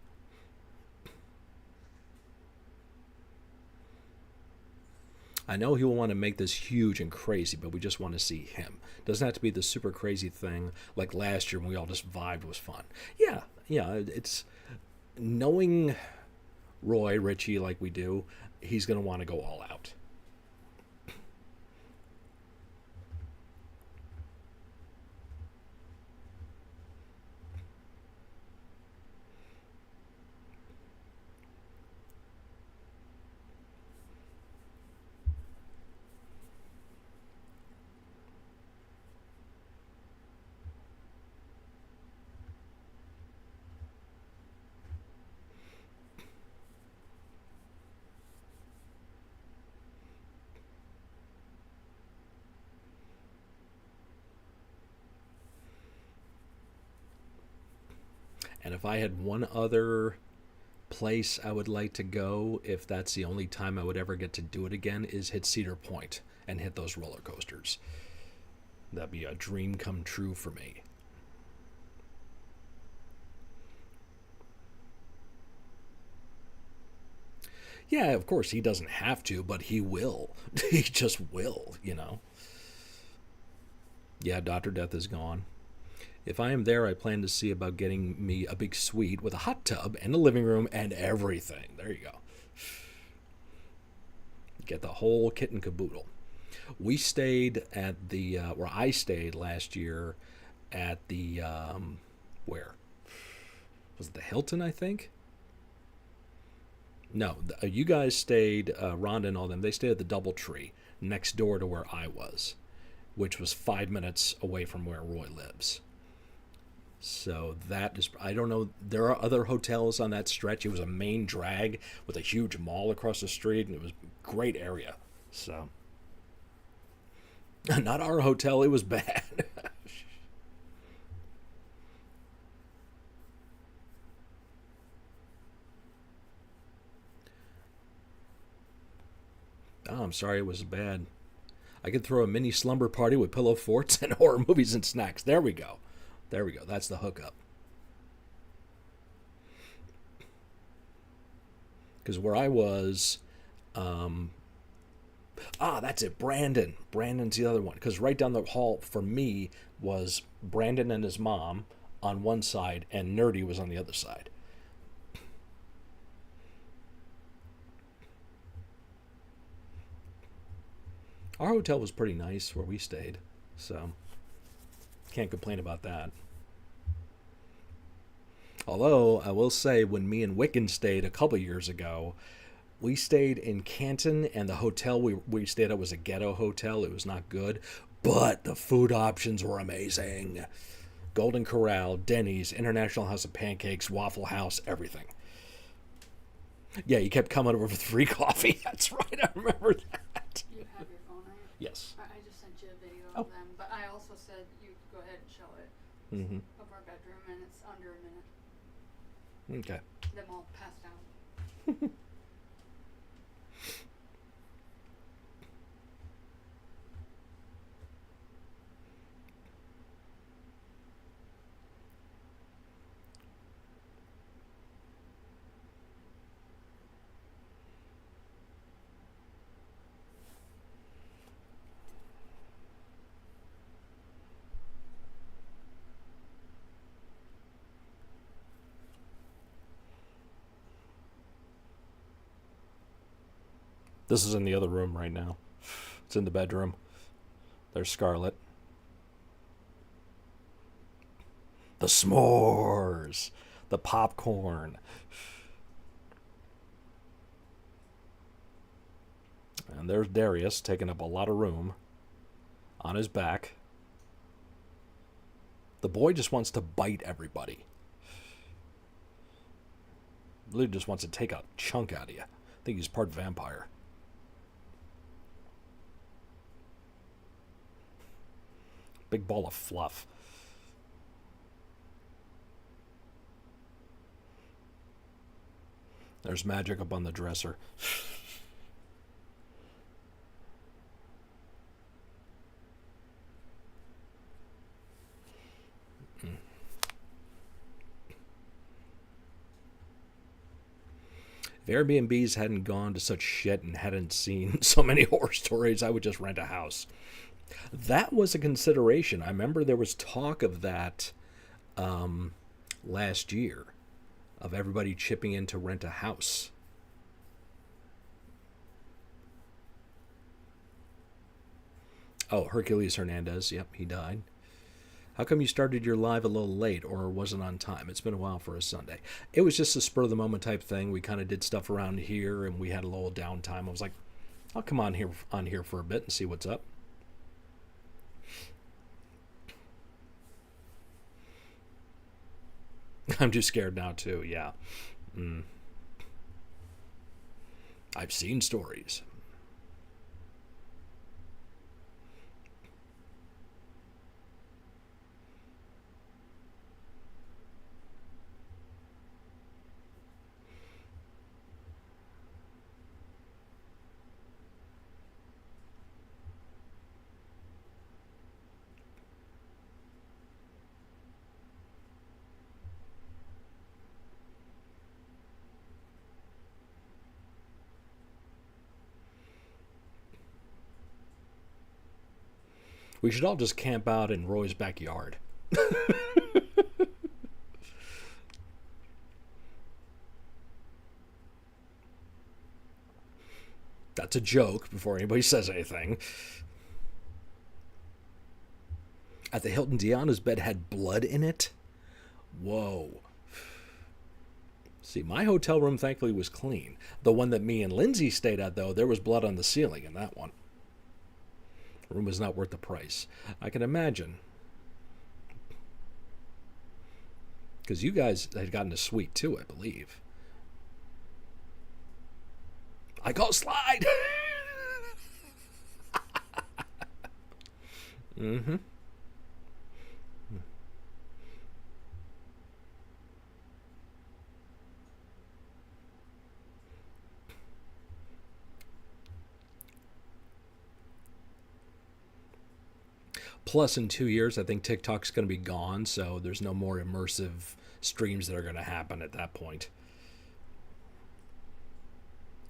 I know he will want to make this huge and crazy, but we just want to see him. Doesn't have to be the super crazy thing like last year when we all just vibed was fun. Yeah, it's knowing Roy Ritchie like we do, he's going to want to go all out. And if I had one other place I would like to go, if that's the only time I would ever get to do it again, is hit Cedar Point and hit those roller coasters. That'd be a dream come true for me. Yeah, of course, he doesn't have to, but he will. He just will. Yeah, Dr. Death is gone. If I am there, I plan to see about getting me a big suite with a hot tub and a living room and everything. There you go. Get the whole kit and caboodle. We stayed at where I stayed last year at the, where? Was it the Hilton, I think? No, you guys stayed, Rhonda and all them, they stayed at the DoubleTree next door to where I was, which was 5 minutes away from where Roy lives. So that is, I don't know, there are other hotels on that stretch. It was a main drag with a huge mall across the street, and it was a great area. So, not our hotel, it was bad. Oh, I'm sorry it was bad. I could throw a mini slumber party with pillow forts and horror movies and snacks. There we go. There we go. That's the hookup. Because where I was, that's it. Brandon. Brandon's the other one. Because right down the hall for me was Brandon and his mom on one side, and Nerdy was on the other side. Our hotel was pretty nice where we stayed, so can't complain about that. Although, I will say, when me and Wiccan stayed a couple years ago, we stayed in Canton, and the hotel we stayed at was a ghetto hotel. It was not good, but the food options were amazing. Golden Corral, Denny's, International House of Pancakes, Waffle House, everything. Yeah, you kept coming over with free coffee. That's right, I remember that. You have your phone, right? Yes. I just sent you a video Oh. of them, but I also said you go ahead and show it Mm-hmm. of our bedroom, and it's under a minute. Okay. Them all passed out. This is in the other room right now. It's in the bedroom. There's Scarlett. The s'mores. The popcorn. And there's Darius taking up a lot of room on his back. The boy just wants to bite everybody. Literally just wants to take a chunk out of you. I think he's part vampire. Big ball of fluff. There's magic up on the dresser. If Airbnbs hadn't gone to such shit and hadn't seen so many horror stories, I would just rent a house. That was a consideration. I remember there was talk of that last year, of everybody chipping in to rent a house. Oh, Hercules Hernandez. Yep, he died. How come you started your live a little late, or wasn't on time? It's been a while for a Sunday. It was just a spur-of-the-moment type thing. We kind of did stuff around here, and we had a little downtime. I was like, I'll come on here for a bit and see what's up. I'm too scared now, too, yeah. I've seen stories. We should all just camp out in Roy's backyard. That's a joke before anybody says anything. At the Hilton, Deanna's bed had blood in it. Whoa. See, my hotel room thankfully was clean. The one that me and Lindsay stayed at, though, there was blood on the ceiling in that one. The room was not worth the price. I can imagine. Because you guys had gotten a suite too, I believe. I call slide! Mm-hmm. Plus, in 2 years, I think TikTok's going to be gone, so there's no more immersive streams that are going to happen at that point.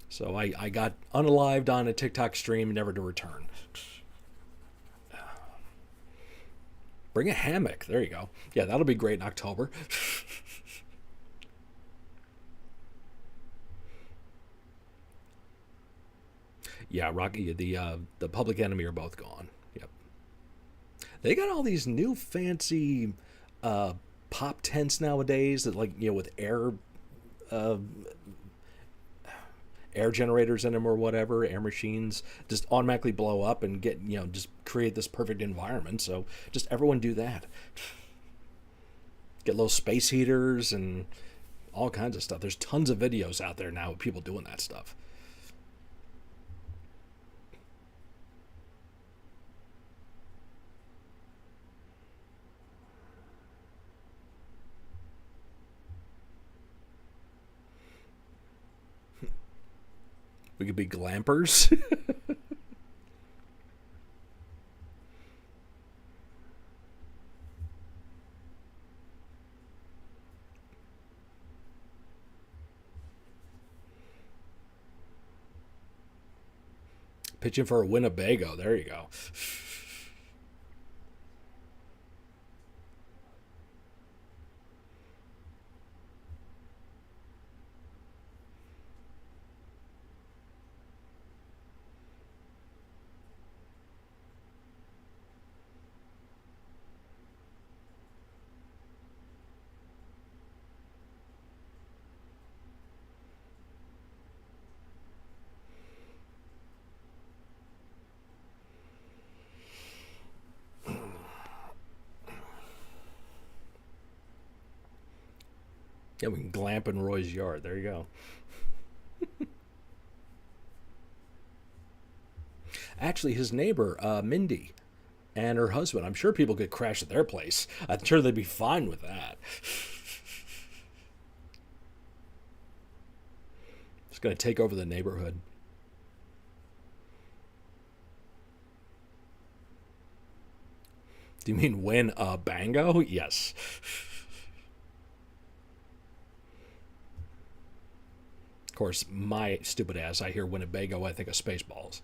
So I got unalived on a TikTok stream, never to return. Bring a hammock. There you go. Yeah, that'll be great in October. Yeah, Rocky, the Public Enemy are both gone. Yep. They got all these new fancy pop tents nowadays that, like, with air generators in them or whatever, air machines, just automatically blow up and get, just create this perfect environment. So just everyone do that. Get little space heaters and all kinds of stuff. There's tons of videos out there now of people doing that stuff. We could be glampers. Pitching for a Winnebago. There you go. Yeah, we can glamp in Roy's yard. There you go. Actually, his neighbor, Mindy, and her husband, I'm sure people could crash at their place. I'm sure they'd be fine with that. It's going to take over the neighborhood. Do you mean win a bango? Yes. Of course, my stupid ass, I hear Winnebago, I think of Spaceballs.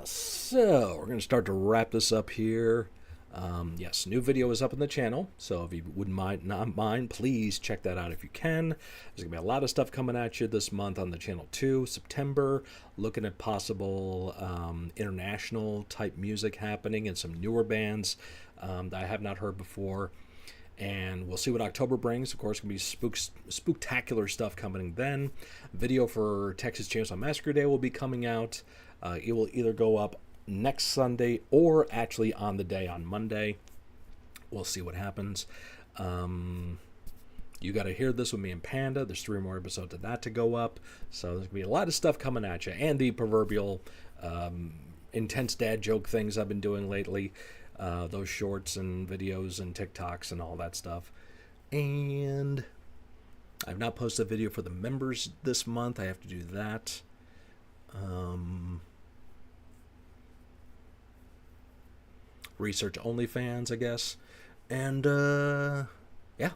So, we're going to start to wrap this up here. Yes, new video is up on the channel, so if you wouldn't mind, please check that out if you can. There's going to be a lot of stuff coming at you this month on the channel too. September, looking at possible international type music happening and some newer bands that I have not heard before. And we'll see what October brings. Of course, it's going to be spooktacular stuff coming then. Video for Texas Chainsaw Massacre Day will be coming out. It will either go up next Sunday or actually on the day on Monday. We'll see what happens. You got to hear this with me and Panda. There's 3 more episodes of that to go up. So there's going to be a lot of stuff coming at you. And the proverbial intense dad joke things I've been doing lately. Those shorts and videos and TikToks and all that stuff. And I've not posted a video for the members this month. I have to do that. Research OnlyFans, I guess. And yeah,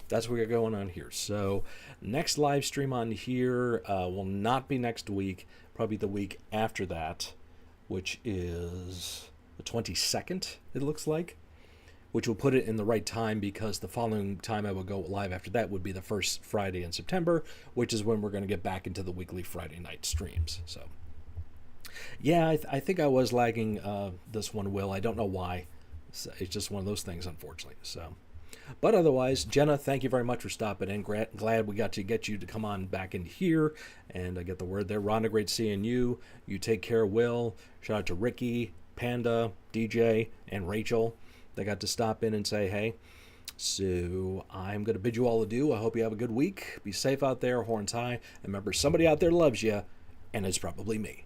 that's what we got going on here. So next live stream on here will not be next week, probably the week after that, which is the 22nd, it looks like, which will put it in the right time because the following time I will go live after that would be the first Friday in September, which is when we're going to get back into the weekly Friday night streams. So yeah, I think I was lagging this one, Will. I don't know why. It's just one of those things, unfortunately. So, but otherwise, Jenna, thank you very much for stopping in. Glad we got to get you to come on back in here and get the word there. Rhonda, great seeing you. You take care, Will. Shout out to Ricky, Panda, DJ, and Rachel. They got to stop in and say hey. So I'm going to bid you all adieu. I hope you have a good week. Be safe out there, horns high. And remember, somebody out there loves you, and it's probably me.